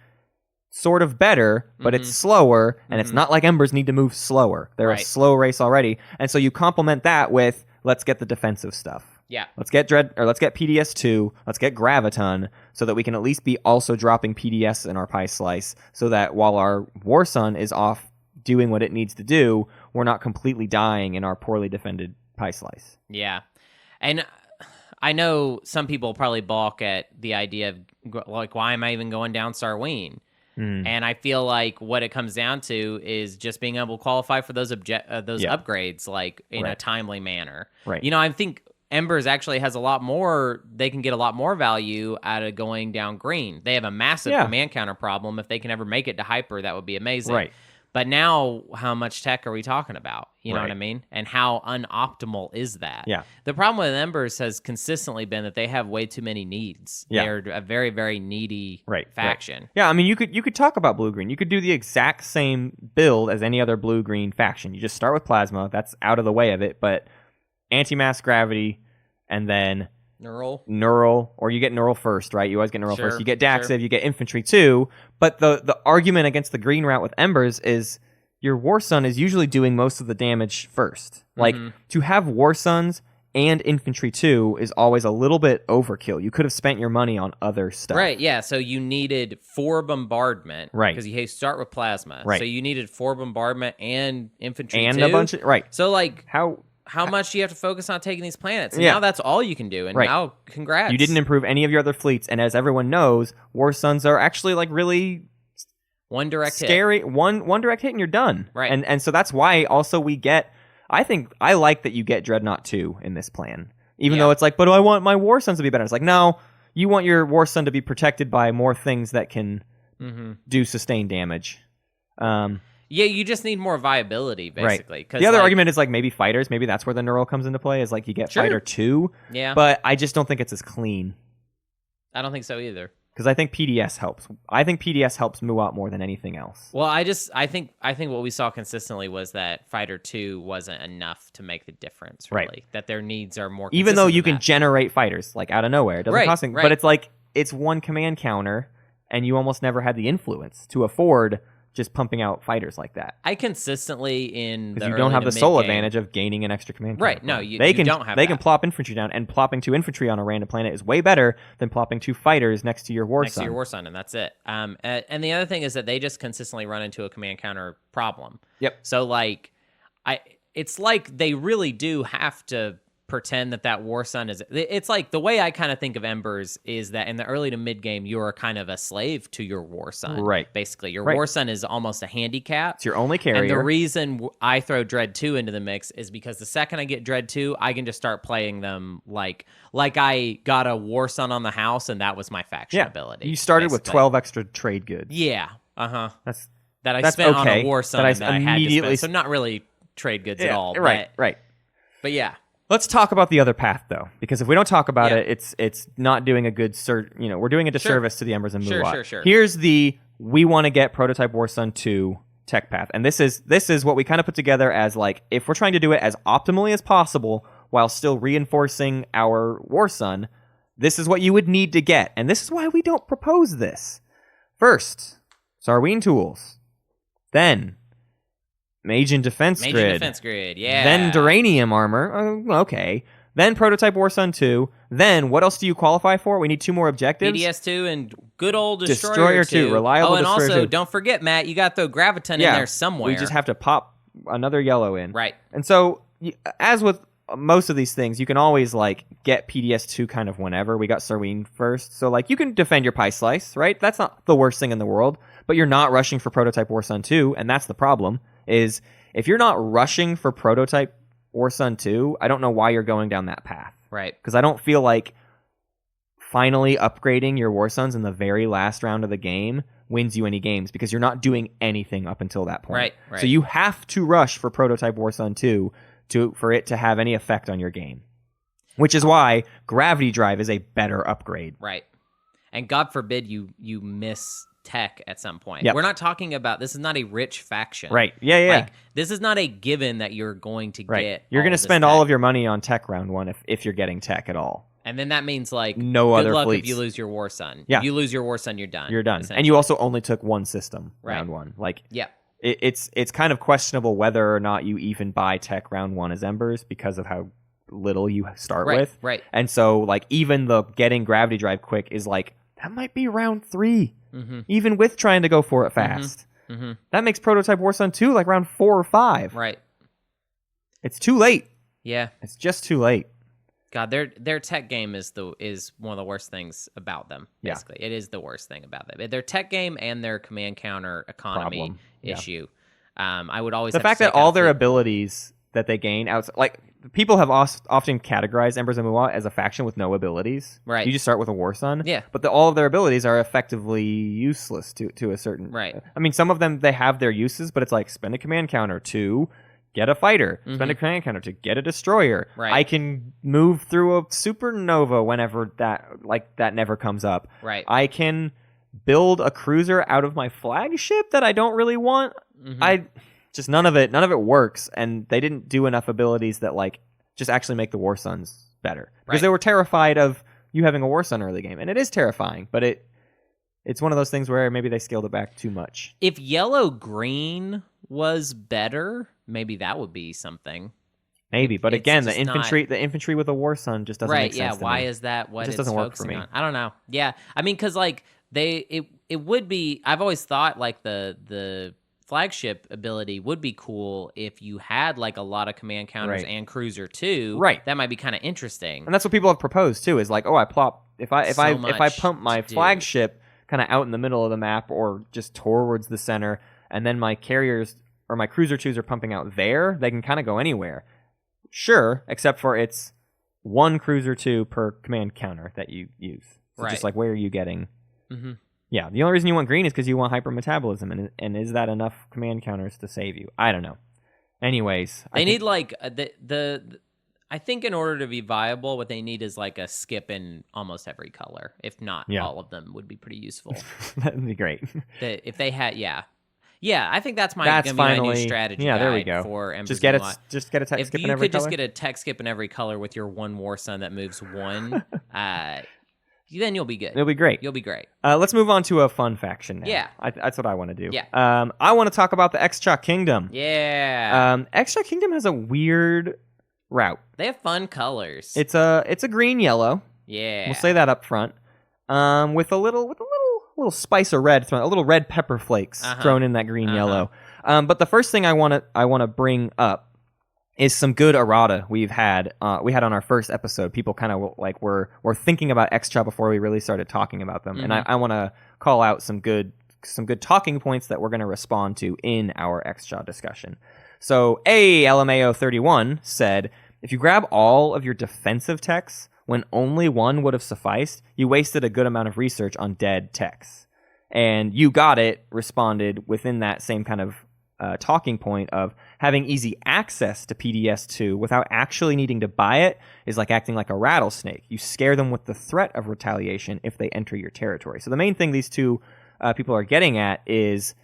sort of better, but it's slower, and it's not like Embers need to move slower. They're a slow race already, and so you complement that with let's get the defensive stuff. Yeah, let's get PDS 2, let's get Graviton, so that we can at least be also dropping PDS in our pie slice, so that while our War Sun is off doing what it needs to do, we're not completely dying in our poorly defended pie slice. Yeah. And I know some people probably balk at the idea of, like, why am I even going down Sarween? And I feel like what it comes down to is just being able to qualify for those upgrades, like, in a timely manner. Right. You know, I think Embers actually has a lot more, they can get a lot more value out of going down green. They have a massive command counter problem. If they can ever make it to hyper, that would be amazing. Right. But now, how much tech are we talking about? You know what I mean? And how unoptimal is that? Yeah. The problem with Embers has consistently been that they have way too many needs. Yeah. They're a very, very needy faction. Yeah, I mean, you could talk about blue-green. You could do the exact same build as any other blue-green faction. You just start with Plasma. That's out of the way of it. But anti-mass gravity, and then... Neural, or you get Neural first, right? You always get Neural first. You get Daxiv, you get Infantry too. But the argument against the green route with Embers is your War Sun is usually doing most of the damage first. Like, to have War Suns and Infantry 2 is always a little bit overkill. You could have spent your money on other stuff. Right, yeah. So you needed 4 bombardment. Right. Because you start with Plasma. Right. So you needed 4 bombardment and Infantry and 2. A bunch of... Right. So, like... How much do you have to focus on taking these planets? And now that's all you can do. And now, congrats. You didn't improve any of your other fleets. And as everyone knows, War Suns are actually like really one direct scary. Hit. One direct hit and you're done. Right. And so that's why also we get... I like that you get Dreadnought 2 in this plan. Even though it's like, but I want my War Suns to be better. It's like, no, you want your War Sun to be protected by more things that can do sustained damage. Yeah, you just need more viability, basically. Right. The other argument is like maybe fighters. Maybe that's where the Neural comes into play. Is like you get Fighter 2. Yeah. But I just don't think it's as clean. I don't think so either. Because I think PDS helps. I think PDS helps Muaat more than anything else. Well, I think what we saw consistently was that Fighter 2 wasn't enough to make the difference, really. Right. That their needs are more even though you can generate fighters, like out of nowhere. It doesn't cost anything. But it's like, it's one command counter, and you almost never had the influence to afford just pumping out fighters like that. I consistently in because you don't have the sole advantage of gaining an extra command. Right? No, you don't have. They can plop infantry down, and plopping 2 infantry on a random planet is way better than plopping 2 fighters next to your War Sun. Next to your War Sun, and that's it. And the other thing is that they just consistently run into a command counter problem. Yep. So like, it's like they really do have to pretend that War Sun is. It's like the way I kind of think of Embers is that in the early to mid game, you are kind of a slave to your War Sun. Right. Basically, your War Sun is almost a handicap. It's your only carrier. And the reason I throw Dread 2 into the mix is because the second I get Dread 2, I can just start playing them like I got a War Sun on the house, and that was my faction ability. You started with 12 extra trade goods. Yeah. Uh-huh. That's spent okay. on a War Sun that I had to spend. So not really trade goods at all. Right. But yeah. Let's talk about the other path, though, because if we don't talk about it, it's not doing a good we're doing a disservice to the Embers of Muaat. Sure. Here's we want to get Prototype War Sun 2 tech path, and this is what we kind of put together as like if we're trying to do it as optimally as possible while still reinforcing our War Sun, this is what you would need to get, and this is why we don't propose this. First, Sarween tools, then Mage and Defense Grid. Yeah. Then Duranium Armor. Okay. Then Prototype War Sun 2. Then, what else do you qualify for? We need 2 more objectives. BDS 2 and good old Destroyer 2. Reliable and Destroyer 2. Also, don't forget, Matt, you got to throw Graviton in there somewhere. We just have to pop another yellow in. Right. And so, as with most of these things, you can always, get PDS 2 kind of whenever. We got Sarween first. So, you can defend your Pie Slice, right? That's not the worst thing in the world. But you're not rushing for Prototype War Sun 2, and that's the problem. Is if you're not rushing for Prototype War Sun 2, I don't know why you're going down that path. Right. Because I don't feel like finally upgrading your War Suns in the very last round of the game wins you any games because you're not doing anything up until that point. Right. So you have to rush for Prototype War Sun 2 for it to have any effect on your game. Which is why Gravity Drive is a better upgrade. Right. And God forbid you miss tech at some point. Yep. We're not talking about, this is not a rich faction. Right. Yeah. This is not a given that you're going to get. You're going to spend all of your money on tech round 1 if you're getting tech at all. And then that means no good other luck fleets. If you lose your War Sun. Yeah. If you lose your War Sun, you're done. You're done. And you also only took 1 system round 1. Yeah. It's kind of questionable whether or not you even buy tech round 1 as Embers because of how little you start with. Right. And so even the getting Gravity Drive quick is that might be round 3. Mm-hmm. Even with trying to go for it fast. Mm-hmm. That makes Prototype War Sun 2 round 4 or 5. Right. It's too late. Yeah. It's just too late. God, their tech game is one of the worst things about them. Basically, It is the worst thing about them. Their tech game and their command counter economy issue. I would always the fact that all their abilities that they gain outside, people have often categorized Embers of Muaat as a faction with no abilities. Right. You just start with a War Sun. Yeah. But all of their abilities are effectively useless to a certain. Right. I mean, some of them they have their uses, but it's spend a command counter to get a fighter, spend a command counter to get a destroyer. Right. I can move through a supernova whenever that never comes up. Right. I can build a cruiser out of my flagship that I don't really want. Just none of it works, and they didn't do enough abilities that just actually make the War Suns better because they were terrified of you having a War Sun early game, and it is terrifying, but it's one of those things where maybe they scaled it back too much. If yellow green was better, maybe that would be something. Maybe, but again, the infantry with a War Sun just doesn't make sense. Right? Yeah. Why is that? What it just it's doesn't work for me. On? I don't know. Yeah, I mean, because it would be. I've always thought the flagship ability would be cool if you had a lot of command counters and cruiser too. Right. That might be kind of interesting. And that's what people have proposed too. Is I plop if I pump my flagship kind of out in the middle of the map or just towards the center, and then my carriers or my cruiser 2s are pumping out there, they can kind of go anywhere. Sure, except for it's 1 cruiser 2 per command counter that you use. So just where are you getting? Mm-hmm. Yeah, the only reason you want green is because you want hypermetabolism, and is that enough command counters to save you? I don't know. Anyways, they need I think in order to be viable, what they need is a skip in almost every color. If not, all of them would be pretty useful. That'd be great. If they had, I think that's gonna be my new strategy. Yeah, there we go. For Embers just get a tech skip in every color. If you could just get a tech skip in every color with your 1 War Sun that moves 1. Then you'll be good. It'll be great. You'll be great. Let's move on to a fun faction now. Yeah. That's what I want to do. Yeah. I want to talk about the Xxcha Kingdom. Yeah. Xxcha Kingdom has a weird route. They have fun colors. It's a green-yellow. Yeah. We'll say that up front. With a little spice of red thrown, a little red pepper flakes thrown in that green-yellow. But the first thing I want to bring up is some good errata we had on our first episode. People kind of like were thinking about Xxcha before we really started talking about them, and I want to call out some good talking points that we're going to respond to in our Xxcha discussion. So LMAO31 said, if you grab all of your defensive techs when only one would have sufficed, you wasted a good amount of research on dead techs. And You Got It responded within that same kind of talking point of having easy access to PDS2 without actually needing to buy it is like acting like a rattlesnake. You scare them with the threat of retaliation if they enter your territory. So the main thing these two people are getting at is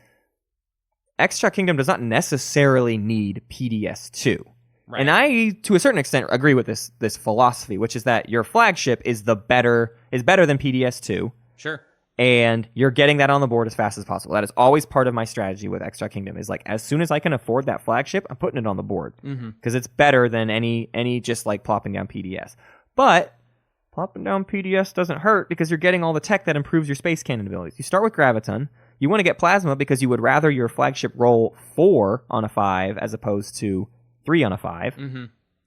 Xxcha Kingdom does not necessarily need PDS2. Right. And I, to a certain extent, agree with this philosophy, which is that your flagship is better than PDS2. Sure. And you're getting that on the board as fast as possible. That is always part of my strategy with Xxcha Kingdom, is like, as soon as I can afford that flagship, I'm putting it on the board. Because it's better than any just like plopping down PDS. But plopping down PDS doesn't hurt because you're getting all the tech that improves your space cannon abilities. You start with Graviton. You want to get Plasma because you would rather your flagship roll 4 on a 5 as opposed to 3 on a 5.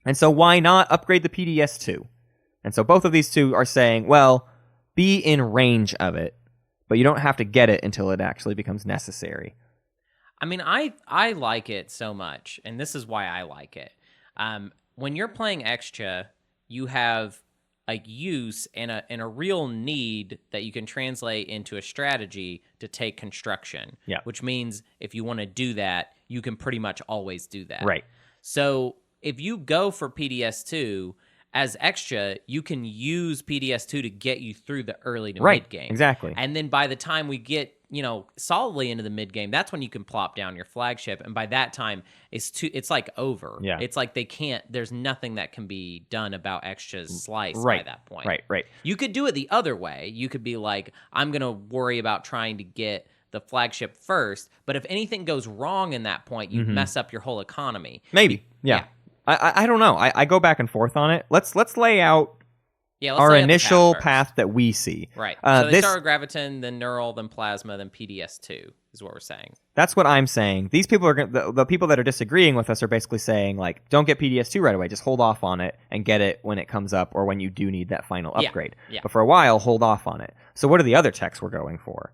And so why not upgrade the PDS2? And so both of these two are saying, well, be in range of it, but you don't have to get it until it actually becomes necessary. I mean, I like it so much, and this is why I like it. When you're playing Xxcha, you have a use and a real need that you can translate into a strategy to take construction. Yeah. Which means if you want to do that, you can pretty much always do that. Right. So if you go for PDS2 as Xxcha, you can use PDS2 to get you through the early to mid game. Exactly. And then by the time we get, solidly into the mid game, that's when you can plop down your flagship. And by that time, it's like over. Yeah. It's like there's nothing that can be done about Xxcha's slice by that point. Right. You could do it the other way. You could be like, I'm going to worry about trying to get the flagship first. But if anything goes wrong in that point, you mess up your whole economy. Maybe. Yeah. I don't know. I go back and forth on it. Let's lay out our initial path that we see. Right. So they start with Graviton, then Neural, then Plasma, then PDS2 is what we're saying. That's what I'm saying. These people are the people that are disagreeing with us are basically saying, like, don't get PDS2 right away. Just hold off on it and get it when it comes up or when you do need that final upgrade. Yeah. But for a while, hold off on it. So what are the other techs we're going for?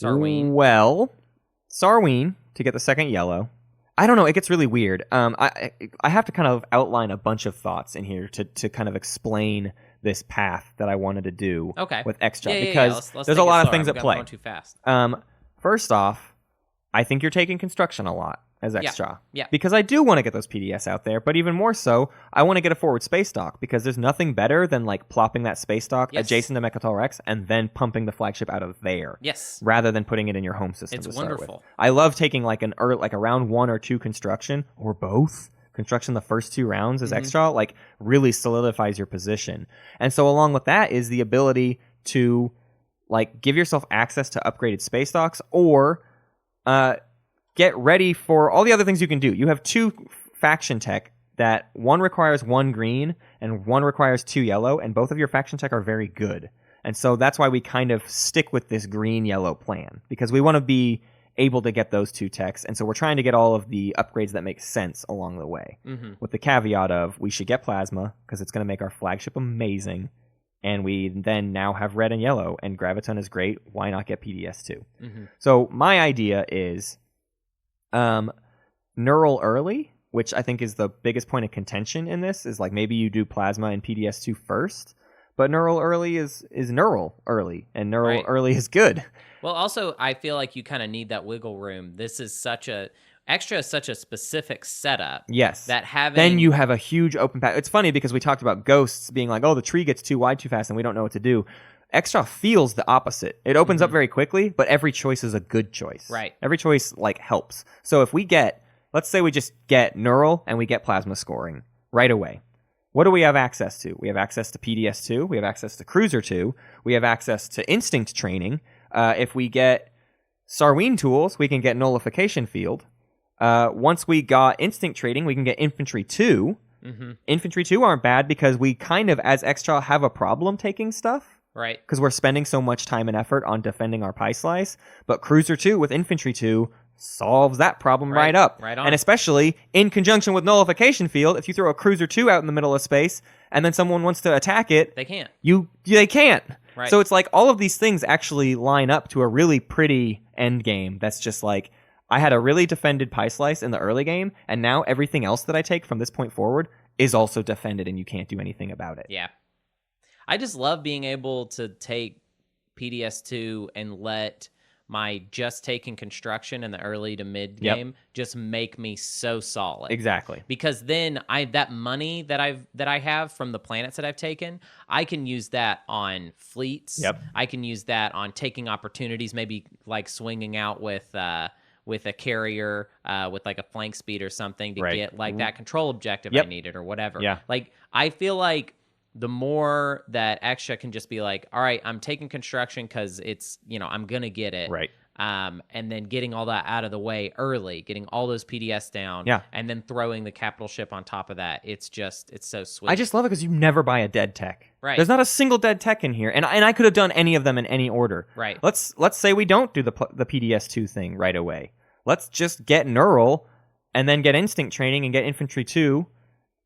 Sarween. Well, Sarween to get the second yellow. I don't know. It gets really weird. I have to kind of outline a bunch of thoughts in here to kind of explain this path that I wanted to do with Xxcha because there's a lot of things at play. Going too fast. First off, I think you're taking construction a lot as Xxcha. Yeah. Because I do want to get those PDS out there, but even more so, I want to get a forward space dock because there's nothing better than like plopping that space dock adjacent to Mechatol Rex and then pumping the flagship out of there. Yes. Rather than putting it in your home system. It's to start wonderful. With. I love taking like a round 1 or 2 construction or both. Construction the first 2 rounds as Xxcha like really solidifies your position. And so along with that is the ability to like give yourself access to upgraded space docks or get ready for all the other things you can do. You have 2 faction tech that one requires 1 green and one requires 2 yellow, and both of your faction tech are very good. And so that's why we kind of stick with this green-yellow plan, because we want to be able to get those 2 techs, and so we're trying to get all of the upgrades that make sense along the way. With the caveat of we should get Plasma, because it's going to make our flagship amazing, and we then now have red and yellow, and Graviton is great. Why not get PDS2? So my idea is Neural early, which I think is the biggest point of contention in this, is like maybe you do Plasma and PDS2 first, but Neural early is Neural early, and Neural early is good. Well, also, I feel like you kind of need that wiggle room. This is Xxcha is such a specific setup. Yes. That having... Then you have a huge open path. It's funny because we talked about Ghosts being like, oh, the tree gets too wide too fast and we don't know what to do. Xxcha feels the opposite. It opens up very quickly, but every choice is a good choice. Right. Every choice like helps. So if we get, let's say we just get Neural and we get Plasma scoring right away. What do we have access to? We have access to PDS2. We have access to Cruiser 2. We have access to Instinct Training. If we get Sarween tools, we can get Nullification Field. Once we got Instinct Training, we can get Infantry 2. Infantry 2 aren't bad because we kind of, as Xxcha, have a problem taking stuff. Right. Because we're spending so much time and effort on defending our pie slice. But Cruiser 2 with Infantry 2, solves that problem right up. Right on. And especially in conjunction with Nullification Field, if you throw a Cruiser 2 out in the middle of space and then someone wants to attack it, they can't. They can't. Right. So it's like all of these things actually line up to a really pretty end game that's just like, I had a really defended pie slice in the early game, and now everything else that I take from this point forward is also defended, and you can't do anything about it. Yeah. I just love being able to take PDS2 and let my just taking construction in the early to mid game just make me so solid. Exactly. Because then that money that I have from the planets that I've taken, I can use that on fleets. Yep. I can use that on taking opportunities, maybe like swinging out with a carrier with like a flank speed or something to get like that control objective I needed or whatever. Yeah. Like I feel like the more that Xxcha can just be like, all right, I'm taking construction because it's, I'm going to get it. Right. And then getting all that out of the way early, getting all those PDS down, and then throwing the capital ship on top of that. It's so sweet. I just love it because you never buy a dead tech. Right. There's not a single dead tech in here, and I could have done any of them in any order. Right. Let's say we don't do the PDS2 thing right away. Let's just get Neural, and then get Instinct Training, and get Infantry 2,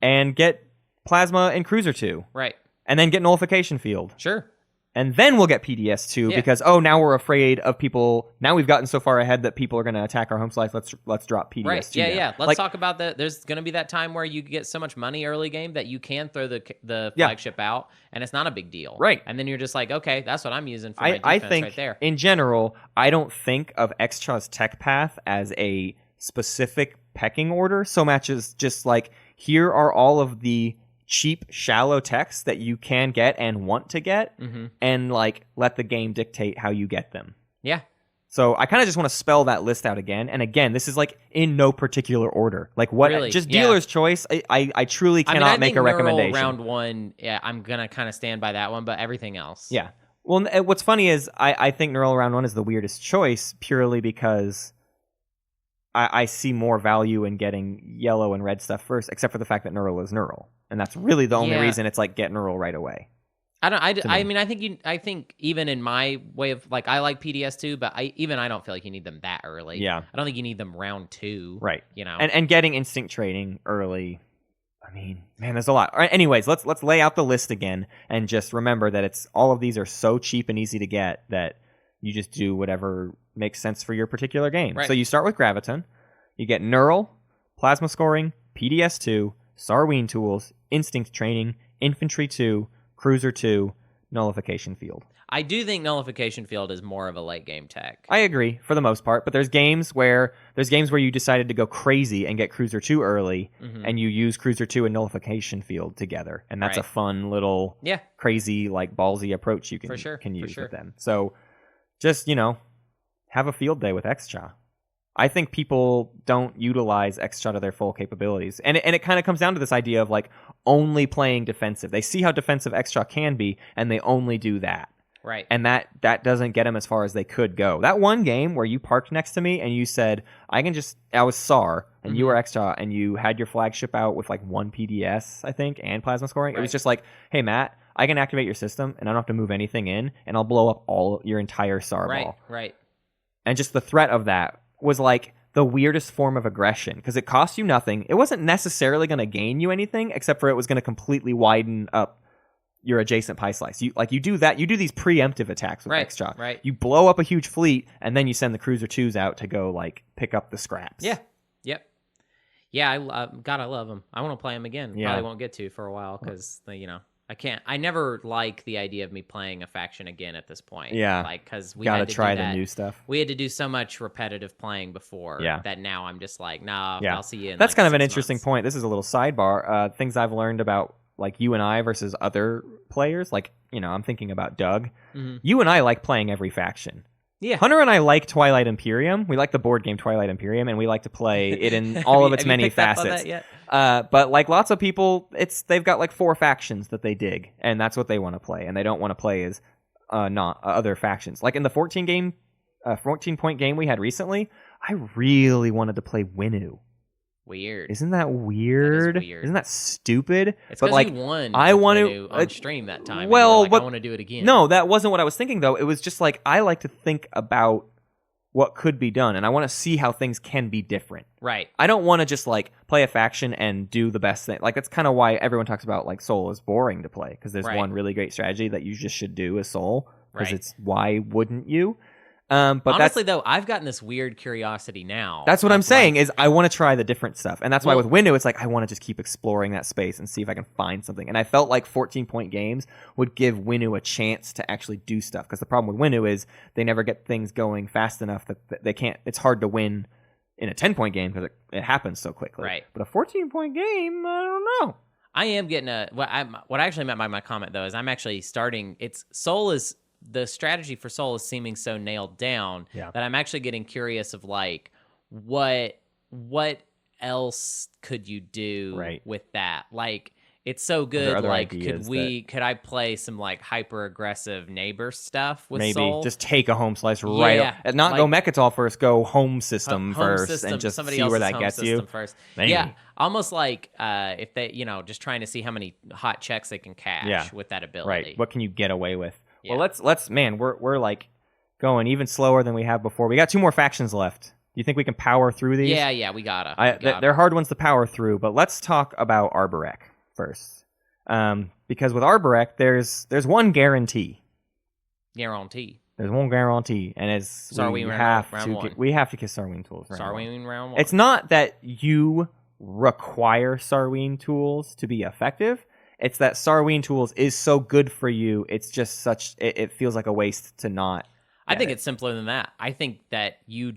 and get Plasma and Cruiser 2. Right. And then get Nullification Field. Sure. And then we'll get PDS2 because, now we're afraid of people. Now we've gotten so far ahead that people are going to attack our home slice. Let's drop PDS2 Right. down. Yeah. Let's talk about that. There's going to be that time where you get so much money early game that you can throw the flagship out, and it's not a big deal. Right. And then you're just like, okay, that's what I'm using for my defense I think, right there. in general, I don't think of Xxcha's tech path as a specific pecking order so much as just like, here are all of the cheap, shallow techs that you can get and want to get, and like let the game dictate how you get them. Yeah. So I kind of just want to spell that list out again. And again, this is like in no particular order. Like what? Really? Just dealer's choice. I truly cannot make a recommendation. Round one, I'm gonna kind of stand by that one, but everything else. Yeah. Well, what's funny is I think Neural round one is the weirdest choice purely because I see more value in getting yellow and red stuff first, except for the fact that Neural is Neural. And that's really the only reason it's like get Neural right away. I think even in my way of like, I like PDS2, but I don't feel like you need them that early. Yeah. I don't think you need them round 2. Right. And getting Instinct Training early. I mean, man, there's a lot. All right, anyways, let's lay out the list again and just remember that it's all of these are so cheap and easy to get that you just do whatever makes sense for your particular game. Right. So you start with Graviton, you get Neural, Plasma Scoring, PDS2, Sarween Tools, Instinct Training, Infantry 2, Cruiser 2, Nullification Field. I do think Nullification Field is more of a late game tech. I agree for the most part, but there's games where you decided to go crazy and get Cruiser 2 early, and you use Cruiser 2 and Nullification Field together, and that's a fun little crazy like ballsy approach you can use with them. So just have a field day with Xxcha. I think people don't utilize Xxcha to their full capabilities. And it kind of comes down to this idea of like only playing defensive. They see how defensive Xxcha can be, and they only do that. Right. And that doesn't get them as far as they could go. That one game where you parked next to me and you said, I was SAR, and you were Xxcha, and you had your flagship out with like one PDS, I think, and Plasma Scoring. Right. It was just like, hey, Matt, I can activate your system, and I don't have to move anything in, and I'll blow up all your entire SAR ball. Right. And just the threat of that was like the weirdest form of aggression because it cost you nothing. It wasn't necessarily going to gain you anything except for it was going to completely widen up your adjacent pie slice. You do these preemptive attacks with Xxcha. Right. You blow up a huge fleet and then you send the Cruiser 2s out to go like pick up the scraps. Yeah. Yep. Yeah, I love them. I want to play them again. Yeah. Probably won't get to for a while because I can't. I never like the idea of me playing a faction again at this point. Yeah, like because we gotta had to try do that. The new stuff. We had to do so much repetitive playing before. Yeah. That now I'm just like, nah. Yeah. I'll see you. That's like kind of an 6 interesting months. point. This is a little sidebar. Things I've learned about like you and I versus other players. Like I'm thinking about Doug. Mm-hmm. You and I like playing every faction. Yeah. Hunter and I like Twilight Imperium. We like the board game Twilight Imperium, and we like to play it in all of its many facets. But like lots of people, they've got like 4 factions that they dig, and that's what they want to play, and they don't want to play as not other factions. Like in the 14-point game we had recently, I really wanted to play Winnu. Weird. Isn't that weird? That is weird. Isn't that stupid? It's because you won. I want to on stream that time. Well, but I want to do it again. No, that wasn't what I was thinking though. It was just like I like to think about what could be done, and I want to see how things can be different. Right. I don't want to just like play a faction and do the best thing. Like that's kind of why everyone talks about like Soul is boring to play, because there's one really great strategy that you just should do as Soul, because it's why wouldn't you? But honestly, though, I've gotten this weird curiosity now. That's what I'm saying, is I want to try the different stuff. And that's why with Winnu, it's like I want to just keep exploring that space and see if I can find something. And I felt like 14-point games would give Winnu a chance to actually do stuff. Because the problem with Winnu is they never get things going fast enough that they can't. It's hard to win in a 10-point game because it happens so quickly. Right. But a 14-point game, I don't know. I am getting what I actually meant by my comment, though, is I'm actually starting. The strategy for Soul is seeming so nailed down that I'm actually getting curious of like what else could you do with that? Like it's so good. Like could I play some like hyper aggressive neighbor stuff with Soul? Just take a home slice and not go Mechatol first, go home system first and just see where that gets you. First. Yeah, almost like if they just trying to see how many hot checks they can cash with that ability. Right. What can you get away with? Yeah. Well, let's man, we're like going even slower than we have before. We got 2 more factions left. Do you think we can power through these? Yeah, we gotta. They're hard ones to power through, but let's talk about Arborec first. Because with Arborec, there's one guarantee. There's one guarantee, and it's we have to kiss Sarween tools. Sarween round 1. It's not that you require Sarween tools to be effective. It's that Sarween tools is so good for you. It's just it feels like a waste to not. I think it's simpler than that. I think that you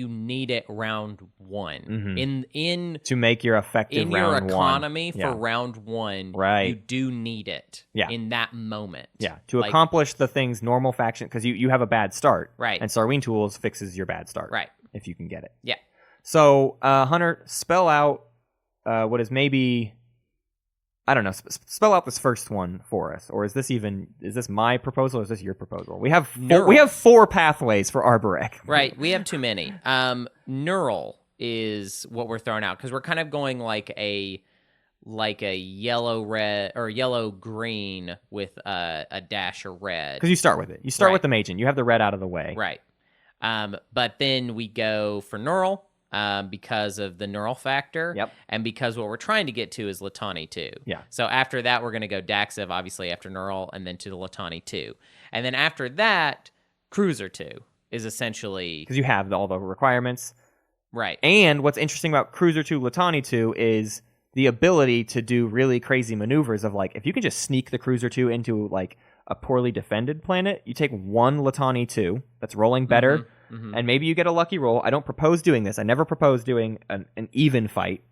need it round 1 in to make your effective in round your economy for round 1. Right, you do need it. In that moment. Yeah, to accomplish the things normal faction, because you have a bad start. Right, and Sarween tools fixes your bad start. Right, if you can get it. Yeah. So Hunter, spell out what is maybe. I don't know. Spell out this first one for us, or is this my proposal, or is this your proposal? We have 4 pathways for Arborec. Right, we have too many. Neural is what we're throwing out because we're kind of going like a yellow red or yellow green with a dash of red. Because you start with it. You start with the Magen. You have the red out of the way. Right. But then we go for Neural. Because of the neural factor, and because what we're trying to get to is Latani 2. Yeah. So after that, we're going to go Daxiv, obviously, after neural, and then to the Latani 2. And then after that, Cruiser 2 is essentially... Because you have all the requirements. Right. And what's interesting about Cruiser 2, Latani 2 is the ability to do really crazy maneuvers of, like, if you can just sneak the Cruiser 2 into, like, a poorly defended planet, you take one Latani 2 that's rolling better, and maybe you get a lucky roll. I don't propose doing this. I never propose doing an even fight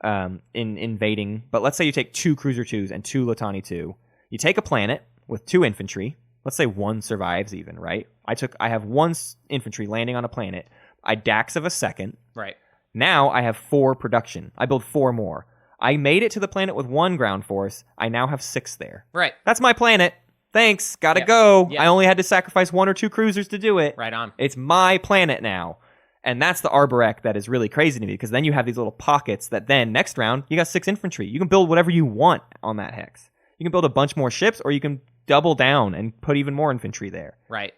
in invading. But let's say you take 2 Cruiser 2s and 2 Latani 2. You take a planet with 2 infantry. Let's say 1 survives even, right? I have 1 infantry landing on a planet. I Dax of a second. Right. Now I have 4 production. I build 4 more. I made it to the planet with 1 ground force. I now have 6 there. Right. That's my planet. Thanks. Gotta go. I only had to sacrifice 1 or 2 cruisers to do it. Right on. It's my planet now. And that's the Arborec that is really crazy to me, because then you have these little pockets that then next round, you got 6 infantry. You can build whatever you want on that hex. You can build a bunch more ships, or you can double down and put even more infantry there. Right.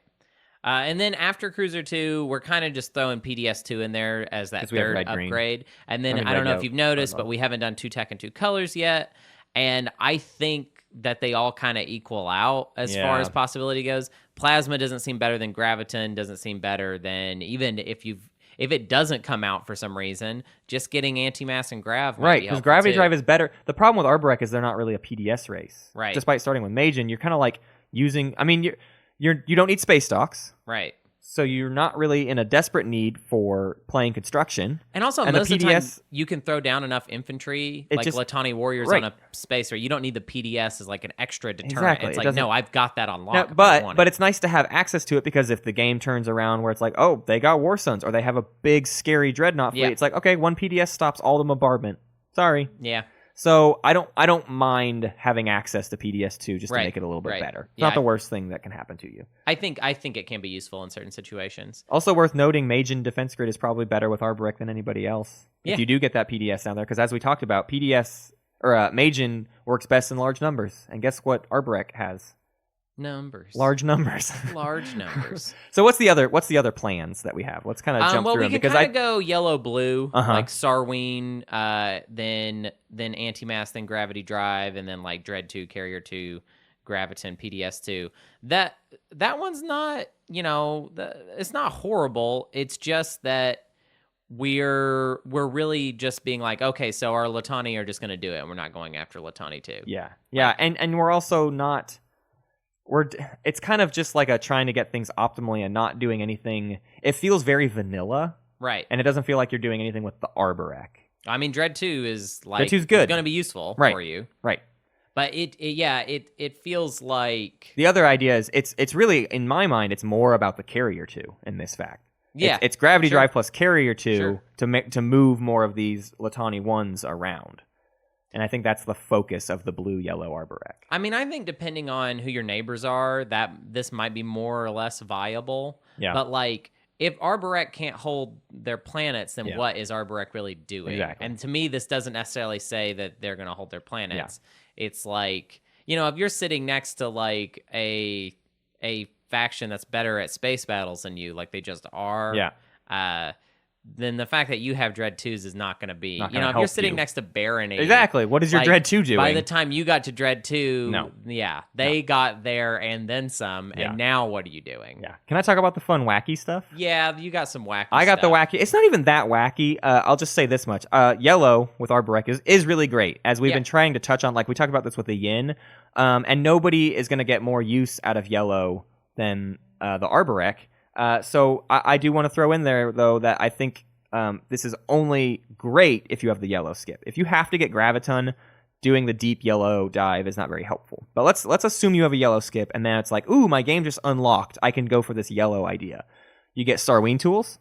And then after Cruiser 2, we're kind of just throwing PDS 2 in there as that third upgrade. And then I don't know if you've noticed, but we haven't done 2 tech and 2 colors yet. And I think that they all kind of equal out as far as possibility goes. Plasma doesn't seem better than Graviton, doesn't seem better than even if it doesn't come out for some reason, just getting anti-mass and grav might be because gravity drive is better. The problem with Arborec is they're not really a PDS race. Right. Despite starting with Magen, you're kind of like using. I mean, you don't need space stocks. Right. So you're not really in a desperate need for playing construction. And also, most of the time, you can throw down enough infantry, like Latani warriors on a space where you don't need the PDS as like an extra deterrent. Exactly. It's like, no, I've got that on lock. But it's nice to have access to it, because if the game turns around where it's like, oh, they got War Suns, or they have a big, scary Dreadnought fleet, it's like, okay, 1 PDS stops all the bombardment. Sorry. Yeah. So I don't mind having access to PDS2 just to make it a little bit better. It's not the worst thing that can happen to you. I think it can be useful in certain situations. Also worth noting, Magen Defense Grid is probably better with Arborec than anybody else. If you do get that PDS down there, because as we talked about, PDS or Magen works best in large numbers. And guess what Arborec has? Numbers. Large numbers. Large numbers. So what's the other plans that we have? Let's kind of jump through them. We can kind of go yellow blue, Uh-huh. like Sarween, then Antimass, then Gravity Drive, and then like Dread 2, Carrier 2, Graviton, PDS 2. That one's not, it's not horrible. It's just that we're really just being like, okay, so our Latani are just going to do it, and we're not going after Latani 2. Yeah. And we're also not. It's kind of just like trying to get things optimally and not doing anything. It feels very vanilla, right? And it doesn't feel like you're doing anything with the Arborec. I mean, Dread 2 is like Dread 2's good. Going to be useful right. for you, right? But it feels like the other idea is it's really, in my mind, it's more about the Carrier 2 in this fact. Yeah, it's Gravity Drive plus Carrier 2 sure. to move more of these Latani 1s around. And I think that's the focus of the blue-yellow Arborec. I mean, I think depending on who your neighbors are, that this might be more or less viable. Yeah. But like, if Arborec can't hold their planets, then what is Arborec really doing? Exactly. And to me, this doesn't necessarily say that they're going to hold their planets. Yeah. It's like, if you're sitting next to like a faction that's better at space battles than you, like they just are. Yeah. Then the fact that you have Dread 2s is not going to be, if help you're sitting you. next to Baron 8. Exactly. What is your Dread 2 doing? By the time you got to Dread 2, No. They got there and then some, and now what are you doing? Yeah. Can I talk about the fun, wacky stuff? Yeah, you got some wacky I got stuff. the wacky. It's not even that wacky. I'll just say this much. Yellow with Arborec is really great, as we've been trying to touch on. Like, we talked about this with the Yin, and nobody is going to get more use out of yellow than the Arborec. So I do want to throw in there, though, that I think this is only great if you have the yellow skip. If you have to get Graviton, doing the deep yellow dive is not very helpful. But let's assume you have a yellow skip, and then it's like, ooh, my game just unlocked. I can go for this yellow idea. You get Sarween tools.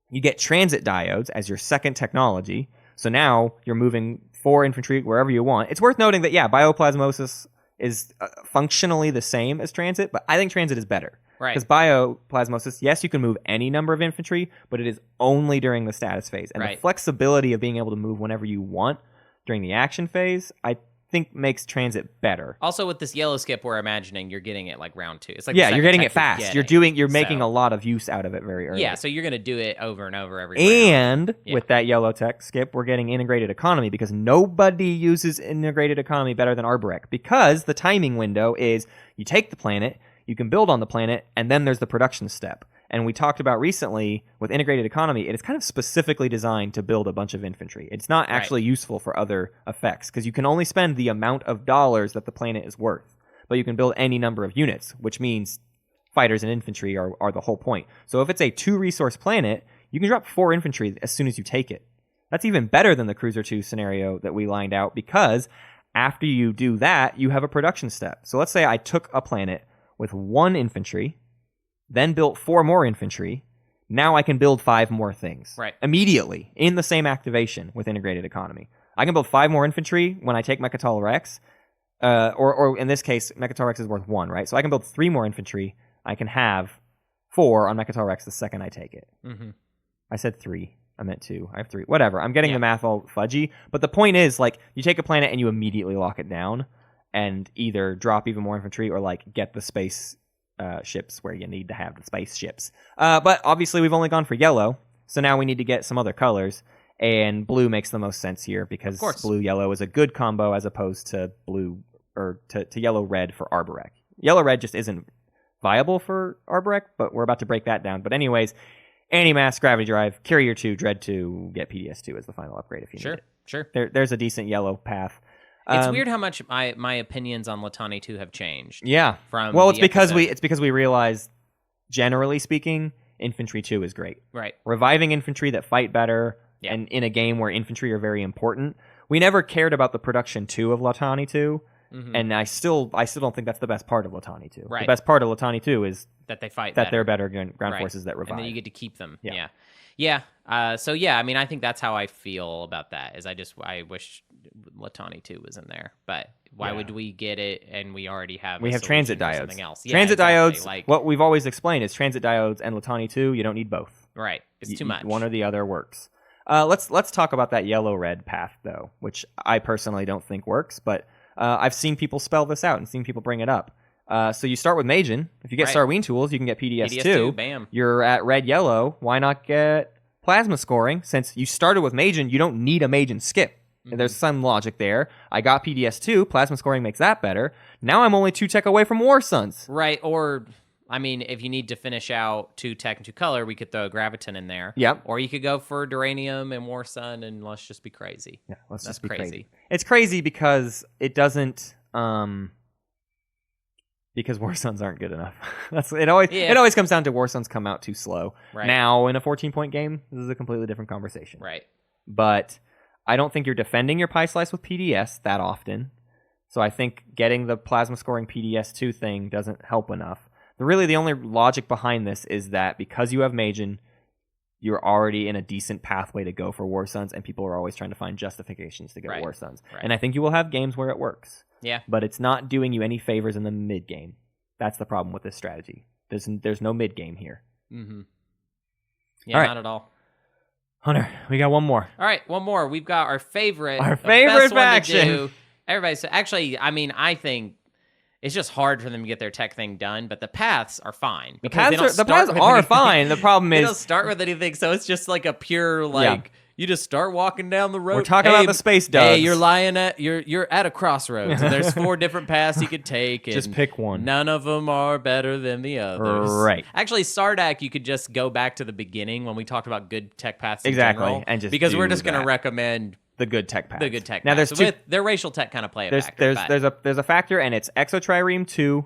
You get transit diodes as your second technology. So now you're moving 4 infantry wherever you want. It's worth noting that, bioplasmosis is functionally the same as transit, but I think transit is better. Right. Because bioplasmosis, yes, you can move any number of infantry, but it is only during the status phase. And the flexibility of being able to move whenever you want during the action phase, I think makes transit better. Also, with this yellow skip, we're imagining you're getting it like round 2. It's like you're getting it fast. You're making a lot of use out of it very early. Yeah, so you're going to do it over and over every round. And with that yellow tech skip, we're getting integrated economy, because nobody uses integrated economy better than Arborec, because the timing window is you take the planet, you can build on the planet, and then there's the production step. And we talked about recently with integrated economy, it is kind of specifically designed to build a bunch of infantry. It's not actually useful for other effects, because you can only spend the amount of dollars that the planet is worth. But you can build any number of units, which means fighters and infantry are the whole point. So if it's a 2-resource planet, you can drop 4 infantry as soon as you take it. That's even better than the Cruiser 2 scenario that we lined out, because after you do that, you have a production step. So let's say I took a planet with 1 infantry, then built 4 more infantry. Now I can build 5 more things. Right. Immediately, in the same activation with integrated economy. I can build 5 more infantry when I take Mechatol Rex, or in this case, Mechatol Rex is worth 1, right? So I can build 3 more infantry. I can have 4 on Mechatol Rex the second I take it. Mm-hmm. I said 3. I meant 2. I have 3. Whatever. I'm getting the math all fudgy. But the point is, like, you take a planet and you immediately lock it down, and either drop even more infantry or like get the space ships where you need to have the spaceships. But obviously we've only gone for yellow, so now we need to get some other colors, and blue makes the most sense here, because blue-yellow is a good combo as opposed to blue or to yellow-red for Arborec. Yellow-red just isn't viable for Arborec, but we're about to break that down. But anyways, Anti-Mass, Gravity Drive, Carrier 2, Dread 2, get PDS 2 as the final upgrade if you need it. Sure. There's a decent yellow path. It's weird how much my opinions on Latani 2 have changed. Yeah. It's because we realized, generally speaking, infantry 2 is great. Right. Reviving infantry that fight better, and in a game where infantry are very important. We never cared about the production 2 of Latani 2, and I still don't think that's the best part of Latani 2. Right. The best part of Latani 2 is that they fight that they're better ground forces that revive. And then you get to keep them. Yeah. So I mean, I think that's how I feel about that. Is I wish Latani 2 was in there, but why would we get it? And we already have transit diodes. Something else. Transit diodes. Like, what we've always explained is transit diodes and Latani 2. You don't need both. Right. It's too much. One or the other works. Let's talk about that yellow-red path though, which I personally don't think works, but I've seen people spell this out and seen people bring it up. So you start with Magen. If you get Sarween tools, you can get PDS2. Bam. You're at red-yellow. Why not get plasma scoring? Since you started with Magen, you don't need a Magen skip. There's some logic there. I got PDS2. Plasma scoring makes that better. Now I'm only 2 tech away from War Suns. Right, or, I mean, if you need to finish out 2 tech and 2 color, we could throw a Graviton in there. Yep. Or you could go for Duranium and War Sun, and let's just be crazy. Yeah, let's That's just be crazy. crazy. It's crazy because it doesn't... because War Suns aren't good enough. It always comes down to War Suns come out too slow. Right. Now, in a 14-point game, this is a completely different conversation. Right. But I don't think you're defending your Pie Slice with PDS that often. So I think getting the plasma scoring PDS2 thing doesn't help enough. Really, the only logic behind this is that because you have Magen, you're already in a decent pathway to go for War Suns, and people are always trying to find justifications to get War Suns. Right. And I think you will have games where it works. Yeah. But it's not doing you any favors in the mid game. That's the problem with this strategy. There's no mid game here. Mm-hmm. Yeah, not at all. Hunter, we got one more. All right, one more. We've got our favorite faction. Everybody's actually, I mean, I think it's just hard for them to get their tech thing done, but the paths are fine. The paths are fine. The problem is they don't start with anything, so it's just like a pure you just start walking down the road. We're talking about the space duds. Hey, you're at a crossroads. And there's 4 different paths you could take. And just pick one. None of them are better than the others. Right. Actually, Sardakk, you could just go back to the beginning when we talked about good tech paths in exactly, general, and just because we're just going to recommend the good tech paths. The good tech now, paths. there's their racial tech kind of play a factor. There's a factor, and it's Exotrireme 2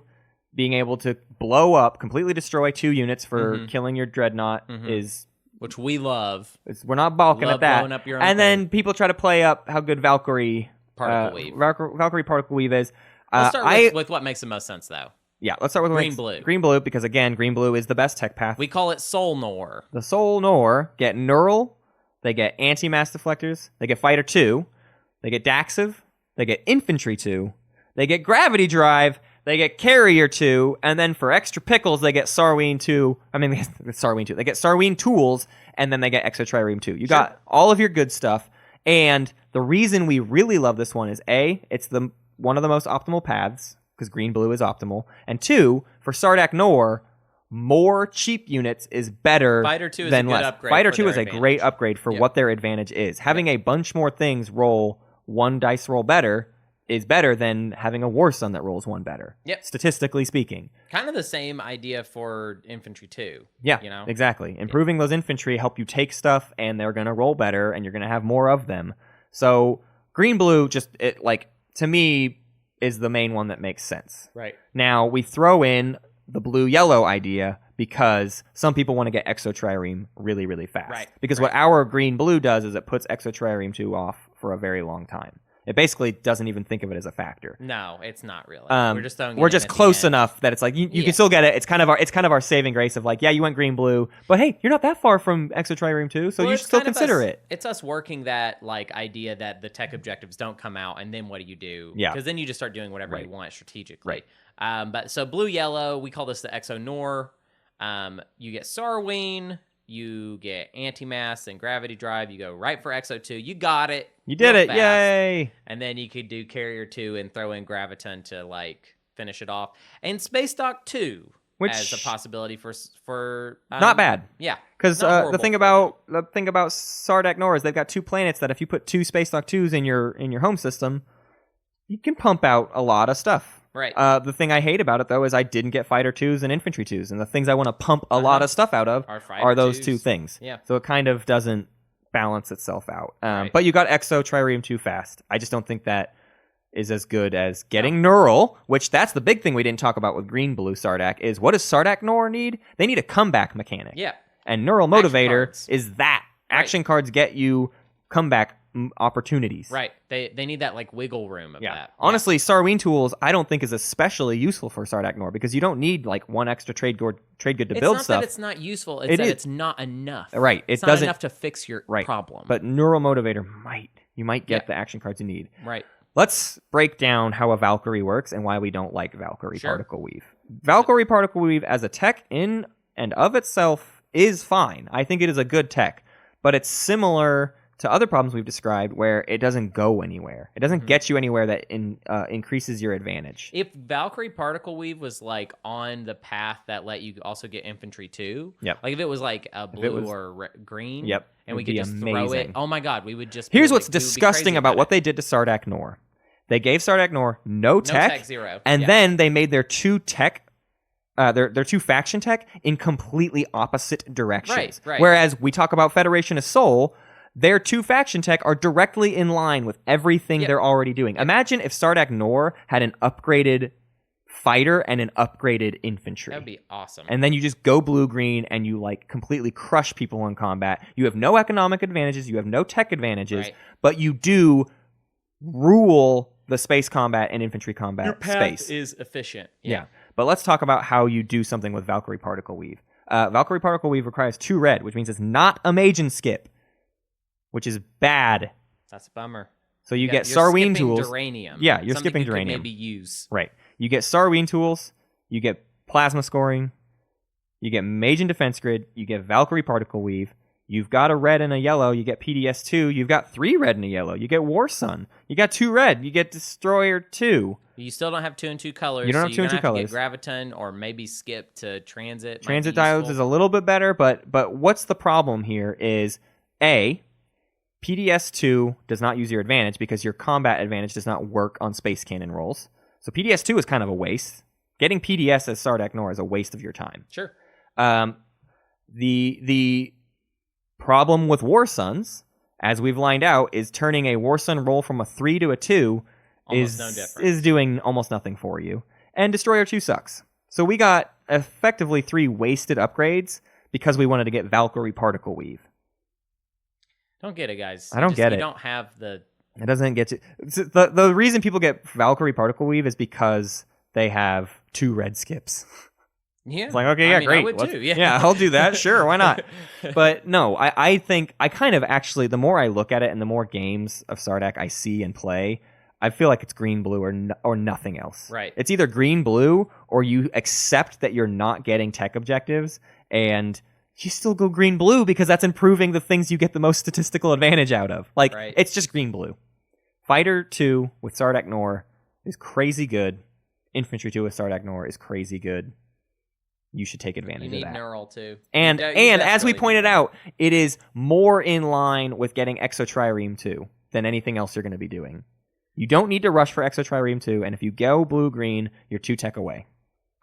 being able to blow up, completely destroy 2 units for killing your Dreadnought is... Which we love. We're not balking at that. Blowing up your own and then people try to play up how good Valkyrie Particle Weave. Valkyrie Particle Weave is. Let's start with what makes the most sense, though. Yeah, let's start with Green-Blue. Green-Blue, because again, Green-Blue is the best tech path. We call it Soul N'orr. The Soul N'orr get Neural, they get Anti-Mass Deflectors, they get Fighter 2, they get Daxiv, they get Infantry 2, they get Gravity Drive, they get Carrier 2, and then for extra pickles, they get Sarween 2. I mean, Sarween 2. They get Sarween Tools, and then they get Exotrireme 2. You got all of your good stuff, and the reason we really love this one is, A, it's one of the most optimal paths, because Green-Blue is optimal, and 2, for Sardakk N'orr, more cheap units is better Fighter 2 is than a good less. upgrade Fighter for 2 their is a advantage. great upgrade for what their advantage is. Having a bunch more things roll 1 dice roll better is better than having a War Sun that rolls 1 better. Yep. Statistically speaking. Kind of the same idea for Infantry 2. Yeah, you know? Exactly. Improving those infantry help you take stuff, and they're going to roll better, and you're going to have more of them. So Green-Blue, to me, is the main one that makes sense. Right. Now, we throw in the blue-yellow idea because some people want to get Exotrireme really, really fast. Right. Because what our Green-Blue does is it puts Exotrireme 2 off for a very long time. It basically doesn't even think of it as a factor. No, it's not really. We're just throwing. We're just close enough that it's like you can still get it. It's kind of our saving grace of like, yeah, you went Green-Blue, but hey, you're not that far from Exotrireme 2, so you should still consider it. It's us working that idea that the tech objectives don't come out, and then what do you do? Yeah, because then you just start doing whatever you want strategically. Right. But so blue-yellow, we call this the Exo N'orr. You get Sarween. You get Anti-Mass and Gravity Drive. You go right for Exo 2. You got it. You did it. Fast. Yay. And then you could do Carrier 2 and throw in Graviton to finish it off. And Space Dock 2 as a possibility for not bad. Yeah. Because the thing about Sardakk N'orr is they've got 2 planets that if you put 2 Space Dock 2s in your home system, you can pump out a lot of stuff. Right. The thing I hate about it, though, is I didn't get Fighter 2s and Infantry 2s. And the things I want to pump a lot of stuff out of are those 2 things. Yeah. So it kind of doesn't balance itself out. Right. But you got Exotrireme 2 fast. I just don't think that is as good as getting Neural, which that's the big thing we didn't talk about with Green-Blue Sardakk, is what does Sardakk N'orr need? They need a comeback mechanic. Yeah. And Neural Motivator is that. Action cards get you comeback opportunities. Right. They need that wiggle room of that. Honestly, Sarween Tools I don't think is especially useful for Sardakk N'orr because you don't need 1 extra trade good to build stuff. It's not that it's not useful. It's that it's not enough. Right. It's not enough to fix your problem. But Neural Motivator you might get the action cards you need. Right. Let's break down how a Valkyrie works and why we don't like Valkyrie Particle Weave. Valkyrie Particle Weave as a tech in and of itself is fine. I think it is a good tech, but it's similar to other problems we've described where it doesn't go anywhere. It doesn't get you anywhere that increases your advantage. If Valkyrie Particle Weave was like on the path that let you also get infantry too, like if it was like a blue or green, and we could just throw it. Oh my God, we would just. Here's what's disgusting about what they did to Sardakk N'orr. They gave Sardakk N'orr no tech, zero, and then they made their two tech. Their two faction tech in completely opposite directions. Right. Whereas we talk about Federation of Soul, their two faction tech are directly in line with everything they're already doing. Imagine if Sardakk N'orr had an upgraded fighter and an upgraded infantry. That'd be awesome. And then you just go blue-green and you like completely crush people in combat. You have no economic advantages, you have no tech advantages, but you do rule the space combat and infantry combat Your path space. is efficient. Yeah. But let's talk about how you do something with Valkyrie Particle Weave. Valkyrie Particle Weave requires 2 red, which means it's not a Magen skip, which is bad. That's a bummer. So you get Sarween tools. Duranium. Yeah, you're Something skipping you could Duranium. maybe use. Right. You get Sarween tools, you get Plasma Scoring, you get Magen Defense Grid, you get Valkyrie Particle Weave, you've got a red and a yellow, you get PDS2, you've got 3 red and a yellow, you get War Sun, you got 2 red, you get Destroyer 2. You still don't have 2 and 2 colors. You don't have 2 and 2 colors. You get Graviton or maybe skip to Transit. Transit diodes is a little bit better, but what's the problem here is A, PDS2 does not use your advantage because your combat advantage does not work on space cannon rolls. So PDS2 is kind of a waste. Getting PDS as Sardakk N'orr is a waste of your time. Sure. The problem with War Suns, as we've lined out, is turning a War Sun roll from a 3 to a 2 is doing almost nothing for you. And Destroyer 2 sucks. So we got effectively 3 wasted upgrades because we wanted to get Valkyrie Particle Weave. Don't get it, guys. I don't get it. You don't have the... It doesn't get to... The reason people get Valkyrie Particle Weave is because they have 2 red skips. Yeah. It's like, okay, yeah, great. I would too, yeah, I'll do that. Sure, why not? But no, I think I kind of actually, the more I look at it and the more games of Sardakk I see and play, I feel like it's green, blue, or nothing else. Right. It's either green, blue, or you accept that you're not getting tech objectives, and you still go green, blue because that's improving the things you get the most statistical advantage out of. Like, It's just green, blue. Fighter 2 with Sardakk N'orr is crazy good. Infantry 2 with Sardakk N'orr is crazy good. You should take advantage of that. You need Neural too. And as we pointed out, it is more in line with getting Exotrireme 2 than anything else you're going to be doing. You don't need to rush for Exotrireme 2, and if you go blue-green, you're 2 tech away.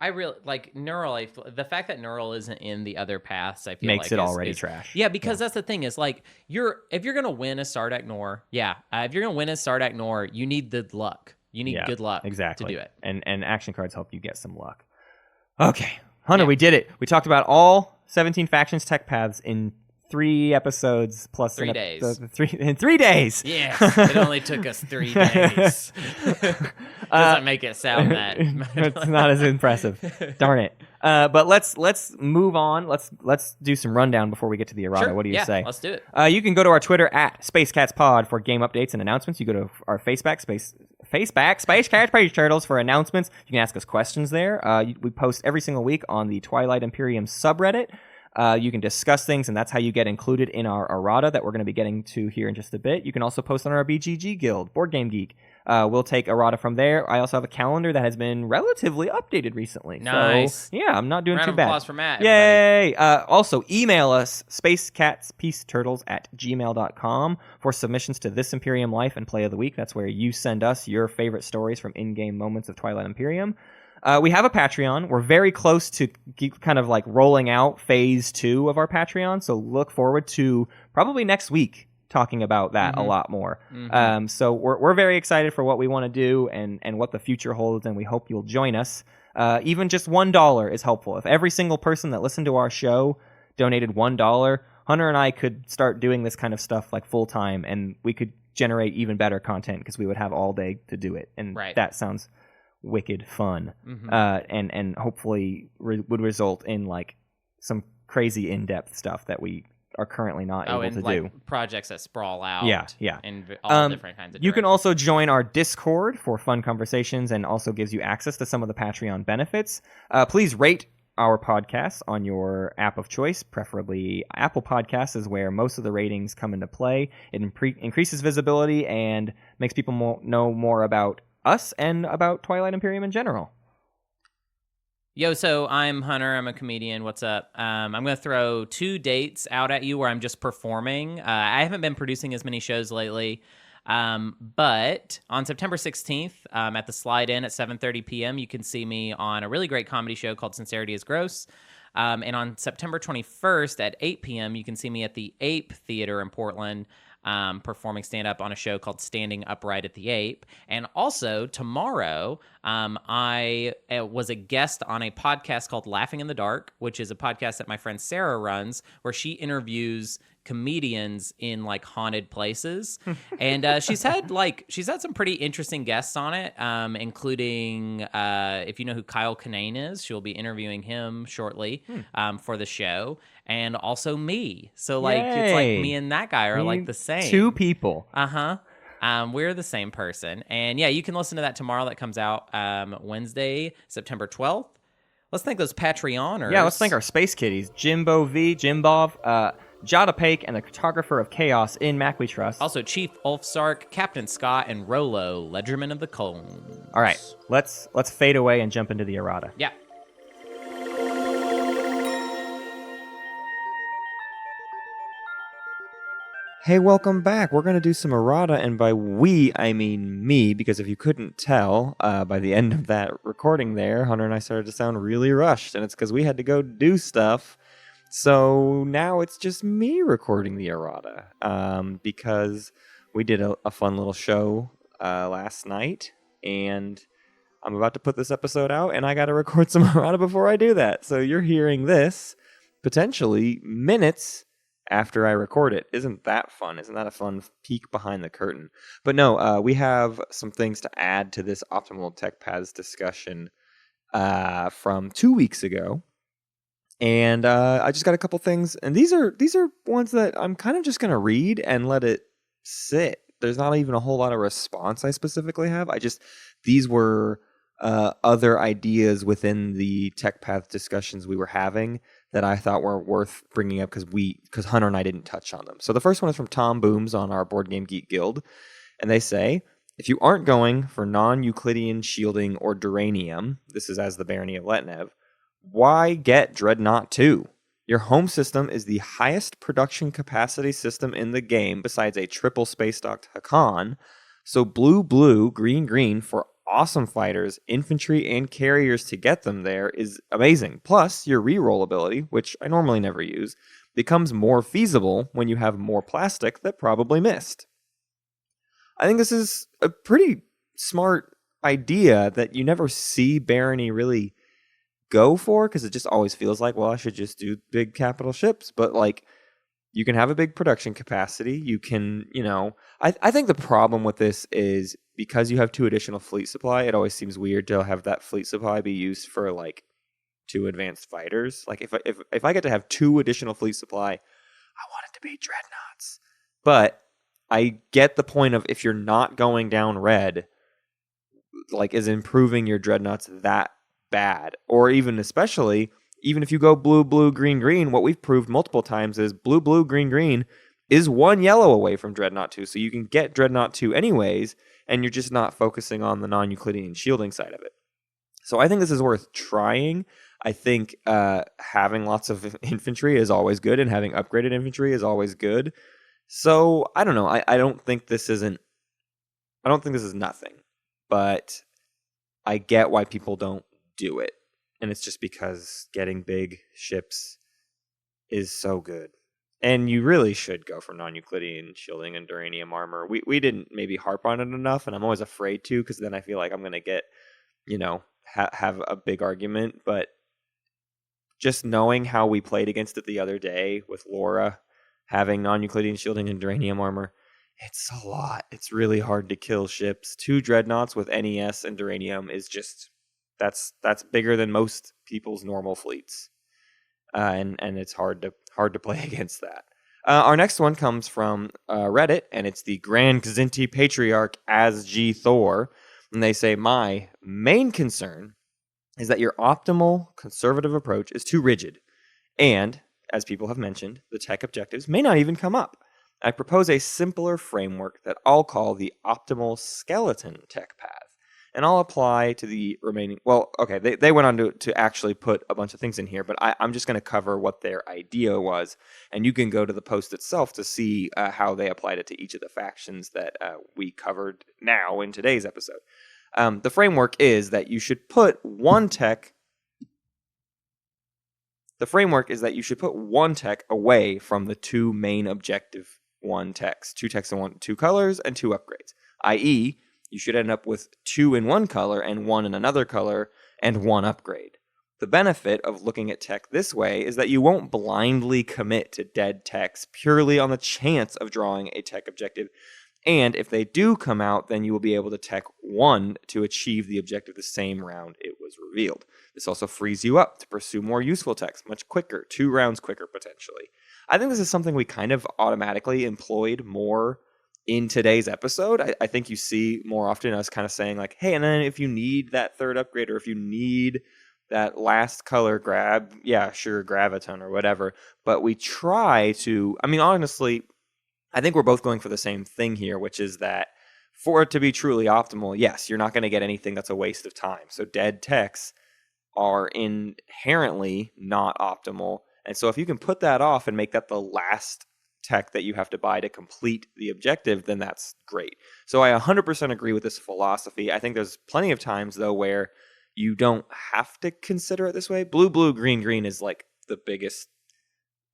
I really like Neural. The fact that Neural isn't in the other paths, I feel makes like it already trash. Yeah, because that's the thing is like if you're gonna win a Sardakk N'orr, if you're gonna win a Sardakk N'orr, you need the luck. You need good luck to do it. And action cards help you get some luck. Okay. Hunter, we did it. We talked about all 17 factions tech paths in 3 episodes plus 3 days. In 3 days. Yes, it only took us 3 days. Doesn't make it sound that. It's not as impressive. Darn it. But let's move on. Let's do some rundown before we get to the errata. Sure. What do you say? Let's do it. You can go to our Twitter at SpaceCatsPod for game updates and announcements. You go to our Space Cats Page Turtles for announcements. You can ask us questions there. We post every single week on the Twilight Imperium subreddit. You can discuss things, and that's how you get included in our errata that we're going to be getting to here in just a bit. You can also post on our BGG Guild, Board Game Geek. We'll take errata from there. I also have a calendar that has been relatively updated recently. Nice. So, yeah, I'm not doing Round too of bad. applause for Matt. Yay! Also, email us, spacecatspieceturtles@gmail.com for submissions to This Imperium Life and Play of the Week. That's where you send us your favorite stories from in-game moments of Twilight Imperium. We have a Patreon. We're very close to kind of like rolling out phase 2 of our Patreon, so look forward to probably next week talking about that a lot more. So we're very excited for what we want to do and what the future holds, and we hope you'll join us. Even just $1 is helpful. If every single person that listened to our show donated $1, Hunter and I could start doing this kind of stuff like full time, and we could generate even better content because we would have all day to do it. And that sounds wicked fun, and hopefully would result in like some crazy in-depth stuff that we are currently not able to do. Projects that sprawl out. Yeah. And all different kinds of You can also join our Discord for fun conversations and also gives you access to some of the Patreon benefits. Please rate our podcast on your app of choice, preferably Apple Podcasts is where most of the ratings come into play. It increases visibility and makes people know more about us and about Twilight Imperium in general. Yo, so I'm Hunter. I'm a comedian. What's up? I'm going to throw 2 dates out at you where I'm just performing. I haven't been producing as many shows lately. But on September 16th, at the Slide In at 7:30 p.m., you can see me on a really great comedy show called Sincerity is Gross. And on September 21st at 8 p.m., you can see me at the Ape Theater in Portland, performing stand-up on a show called Standing Upright at the Ape. And also, tomorrow, I was a guest on a podcast called Laughing in the Dark, which is a podcast that my friend Sarah runs, where she interviews comedians in like haunted places. And she's had some pretty interesting guests on it, including if you know who Kyle Kinane is, she'll be interviewing him shortly for the show, and also me. So like Yay. It's like me and that guy are like the same. 2 people. We're the same person. And yeah, you can listen to that tomorrow. That comes out Wednesday, September 12th. Let's thank those Patreoners. Yeah, let's thank our space kitties, Jimbo V, Jimbov, Jada Pake, and the cartographer of chaos in Mac We Trust. Also, Chief Ulfsark, Captain Scott, and Rolo, Ledgerman of the Cones. All right, let's fade away and jump into the errata. Yeah. Hey, welcome back. We're going to do some errata, and by we, I mean me, because if you couldn't tell, by the end of that recording there, Hunter and I started to sound really rushed, and it's because we had to go do stuff. So now it's just me recording the errata, because we did a fun little show last night, and I'm about to put this episode out, and I got to record some errata before I do that. So you're hearing this potentially minutes after I record it. Isn't that fun? Isn't that a fun peek behind the curtain? But no, we have some things to add to this Optimal Tech Paths discussion from 2 weeks ago. And I just got a couple things, and these are ones that I'm kind of just going to read and let it sit. There's not even a whole lot of response I specifically have. These were other ideas within the Tech Path discussions we were having that I thought were worth bringing up because Hunter and I didn't touch on them. So the first one is from Tom Booms on our Board Game Geek Guild, and they say, if you aren't going for non-Euclidean shielding or Duranium, this is as the Barony of Letnev, why get Dreadnought 2? Your home system is the highest production capacity system in the game besides a triple space-docked Hakan, so blue, green for awesome fighters, infantry, and carriers to get them there is amazing. Plus, your reroll ability, which I normally never use, becomes more feasible when you have more plastic that probably missed. I think this is a pretty smart idea that you never see Barony really go for, because it just always feels like, well, I should just do big capital ships. But like, you can have a big production capacity. You can, I think the problem with this is because you have 2 additional fleet supply, it always seems weird to have that fleet supply be used for like 2 advanced fighters. Like if I get to have 2 additional fleet supply, I want it to be dreadnoughts. But I get the point of, if you're not going down red, like, is improving your dreadnoughts that bad? Or even especially, even if you go blue, green, what we've proved multiple times is blue, green is 1 yellow away from Dreadnought 2. So you can get Dreadnought 2 anyways, and you're just not focusing on the non-Euclidean shielding side of it. So I think this is worth trying. I think having lots of infantry is always good, and having upgraded infantry is always good. So I don't know. I don't think this is nothing, but I get why people don't do it. And it's just because getting big ships is so good. And you really should go for non-Euclidean shielding and Duranium armor. We didn't maybe harp on it enough, and I'm always afraid to, because then I feel like I'm going to get, have a big argument. But just knowing how we played against it the other day with Laura having non-Euclidean shielding and Duranium armor, it's a lot. It's really hard to kill ships. 2 dreadnoughts with NES and Duranium is just... That's bigger than most people's normal fleets, and it's hard to play against that. Our next one comes from Reddit, and it's the Grand Xinti Patriarch as G Thor, and they say, my main concern is that your optimal conservative approach is too rigid. And, as people have mentioned, the tech objectives may not even come up. I propose a simpler framework that I'll call the optimal skeleton tech path. And I'll apply to the remaining... Well, okay, they went on to actually put a bunch of things in here, but I'm just going to cover what their idea was. And you can go to the post itself to see how they applied it to each of the factions that we covered now in today's episode. The framework is that you should put one tech... The framework is that you should put one tech away from the two main objective one techs. Two techs in two colors and two upgrades. I.e., you should end up with two in one color and one in another color and one upgrade. The benefit of looking at tech this way is that you won't blindly commit to dead techs purely on the chance of drawing a tech objective. And if they do come out, then you will be able to tech one to achieve the objective the same round it was revealed. This also frees you up to pursue more useful techs much quicker, 2 rounds quicker potentially. I think this is something we kind of automatically employed more in today's episode. I think you see more often us kind of saying like, hey, and then if you need that third upgrade or if you need that last color grab, yeah, sure, grab a ton or whatever. But we try to, I mean, honestly, I think we're both going for the same thing here, which is that for it to be truly optimal, yes, you're not going to get anything that's a waste of time. So dead techs are inherently not optimal. And so if you can put that off and make that the last tech that you have to buy to complete the objective, then that's great. So I 100% agree with this philosophy. I think there's plenty of times, though, where you don't have to consider it this way. Blue, blue, green, green is like the biggest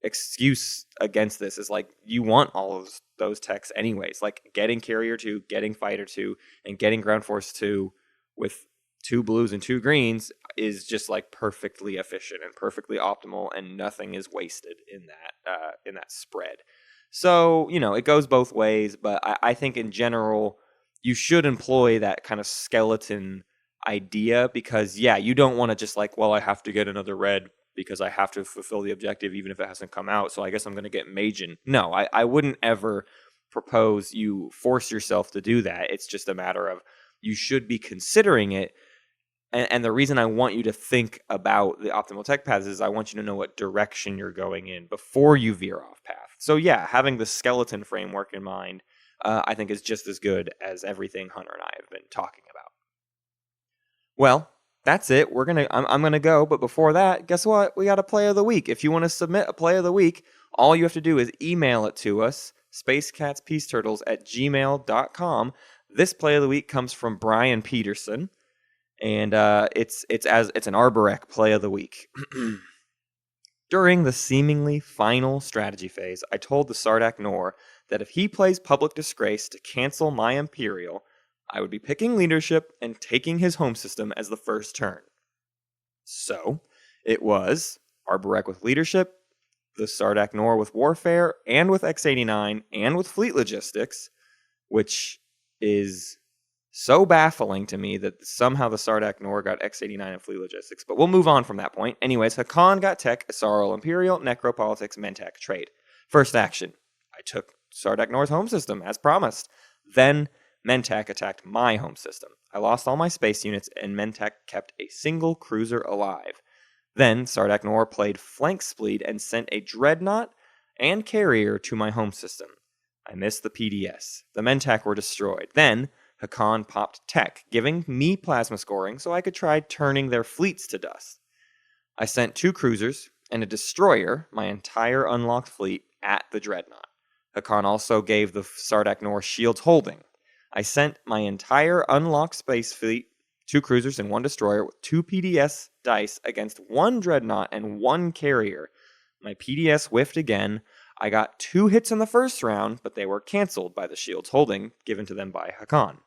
excuse against this, is like you want all of those techs anyways. Like getting Carrier 2, getting Fighter 2, and getting Ground Force 2 with 2 blues and 2 greens is just like perfectly efficient and perfectly optimal, and nothing is wasted in that spread. So, you know, it goes both ways, but I think in general you should employ that kind of skeleton idea because, yeah, you don't want to just like, well, I have to get another red because I have to fulfill the objective even if it hasn't come out, so I guess I'm going to get Majin. No, I wouldn't ever propose you force yourself to do that. It's just a matter of you should be considering it. And the reason I want you to think about the optimal tech paths is I want you to know what direction you're going in before you veer off path. So yeah, having the skeleton framework in mind, I think is just as good as everything Hunter and I have been talking about. Well, that's it. I'm gonna go, but before that, guess what? We got a play of the week. If you want to submit a play of the week, all you have to do is email it to us, spacecatspieceturtles@gmail.com. This play of the week comes from Brian Peterson. And it's an Arborec play of the week. During the seemingly final strategy phase, I told the Sardakk N'orr that if he plays Public Disgrace to cancel my Imperial, I would be picking leadership and taking his home system as the first turn. So, it was Arborec with leadership, the Sardakk N'orr with warfare, and with X89, and with fleet logistics, which is so baffling to me that somehow the Sardakk N'orr got X89 and fleet logistics. But we'll move on from that point. Anyways, Hakan got tech, Asarul Imperial, Necropolitics, Mentak trade. First action, I took Sardakk N'orr's home system, as promised. Then Mentak attacked my home system. I lost all my space units, and Mentak kept a single cruiser alive. Then Sardakk N'orr played Flank Spleed and sent a Dreadnought and Carrier to my home system. I missed the PDS. The Mentak were destroyed. Then Hakan popped tech, giving me plasma scoring so I could try turning their fleets to dust. I sent 2 cruisers and a destroyer, my entire unlocked fleet, at the Dreadnought. Hakan also gave the Sardakk N'orr shields holding. I sent my entire unlocked space fleet, 2 cruisers and 1 destroyer, with 2 PDS dice against 1 Dreadnought and 1 Carrier. My PDS whiffed again. I got 2 hits in the first round, but they were cancelled by the shields holding, given to them by Hakan.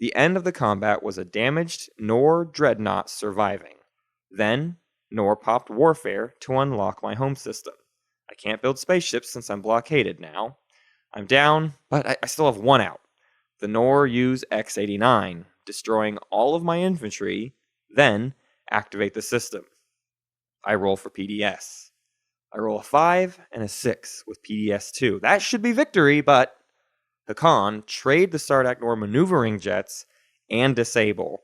The end of the combat was a damaged N'orr Dreadnought surviving. Then, N'orr popped Warfare to unlock my home system. I can't build spaceships since I'm blockaded now. I'm down, but I still have 1 out. The N'orr use X89, destroying all of my infantry, then activate the system. I roll for PDS. I roll a 5 and a 6 with PDS 2. That should be victory, but Hakan trade the Sardakk N'orr maneuvering jets and disable.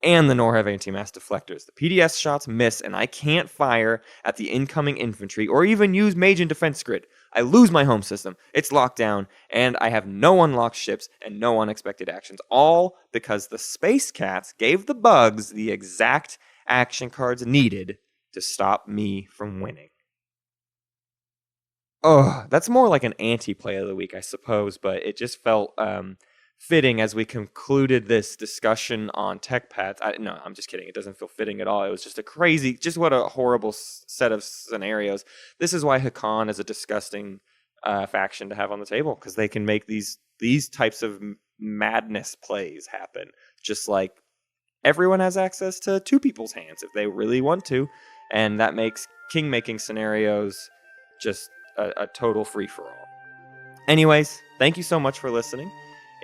and the N'orr have anti-mass deflectors. The PDS shots miss, and I can't fire at the incoming infantry or even use Mage and Defense Grid. I lose my home system, it's locked down, and I have no unlocked ships and no unexpected actions, all because the Space Cats gave the bugs the exact action cards needed to stop me from winning. Oh, that's more like an anti-play of the week, I suppose, but it just felt fitting as we concluded this discussion on tech pads. No, I'm just kidding. It doesn't feel fitting at all. It was just just what a horrible set of scenarios. This is why Hakan is a disgusting faction to have on the table, because they can make these types of madness plays happen. Just like everyone has access to two people's hands if they really want to, and that makes king-making scenarios just a total free-for-all. Anyways, thank you so much for listening.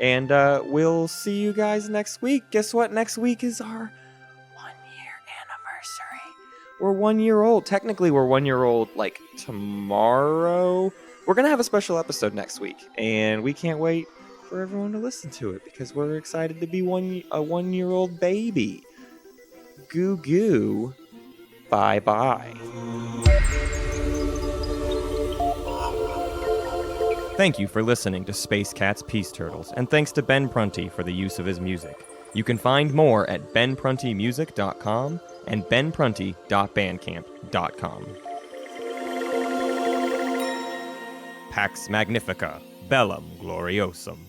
And we'll see you guys next week. Guess what? Next week is our 1-year anniversary. We're 1 year old. Technically, we're 1 year old, like, tomorrow. We're going to have a special episode next week. And we can't wait for everyone to listen to it, because we're excited to be a 1 year old baby. Goo goo. Bye bye. Thank you for listening to Space Cats Peace Turtles, and thanks to Ben Prunty for the use of his music. You can find more at benpruntymusic.com and benprunty.bandcamp.com. Pax Magnifica, Bellum Gloriosum.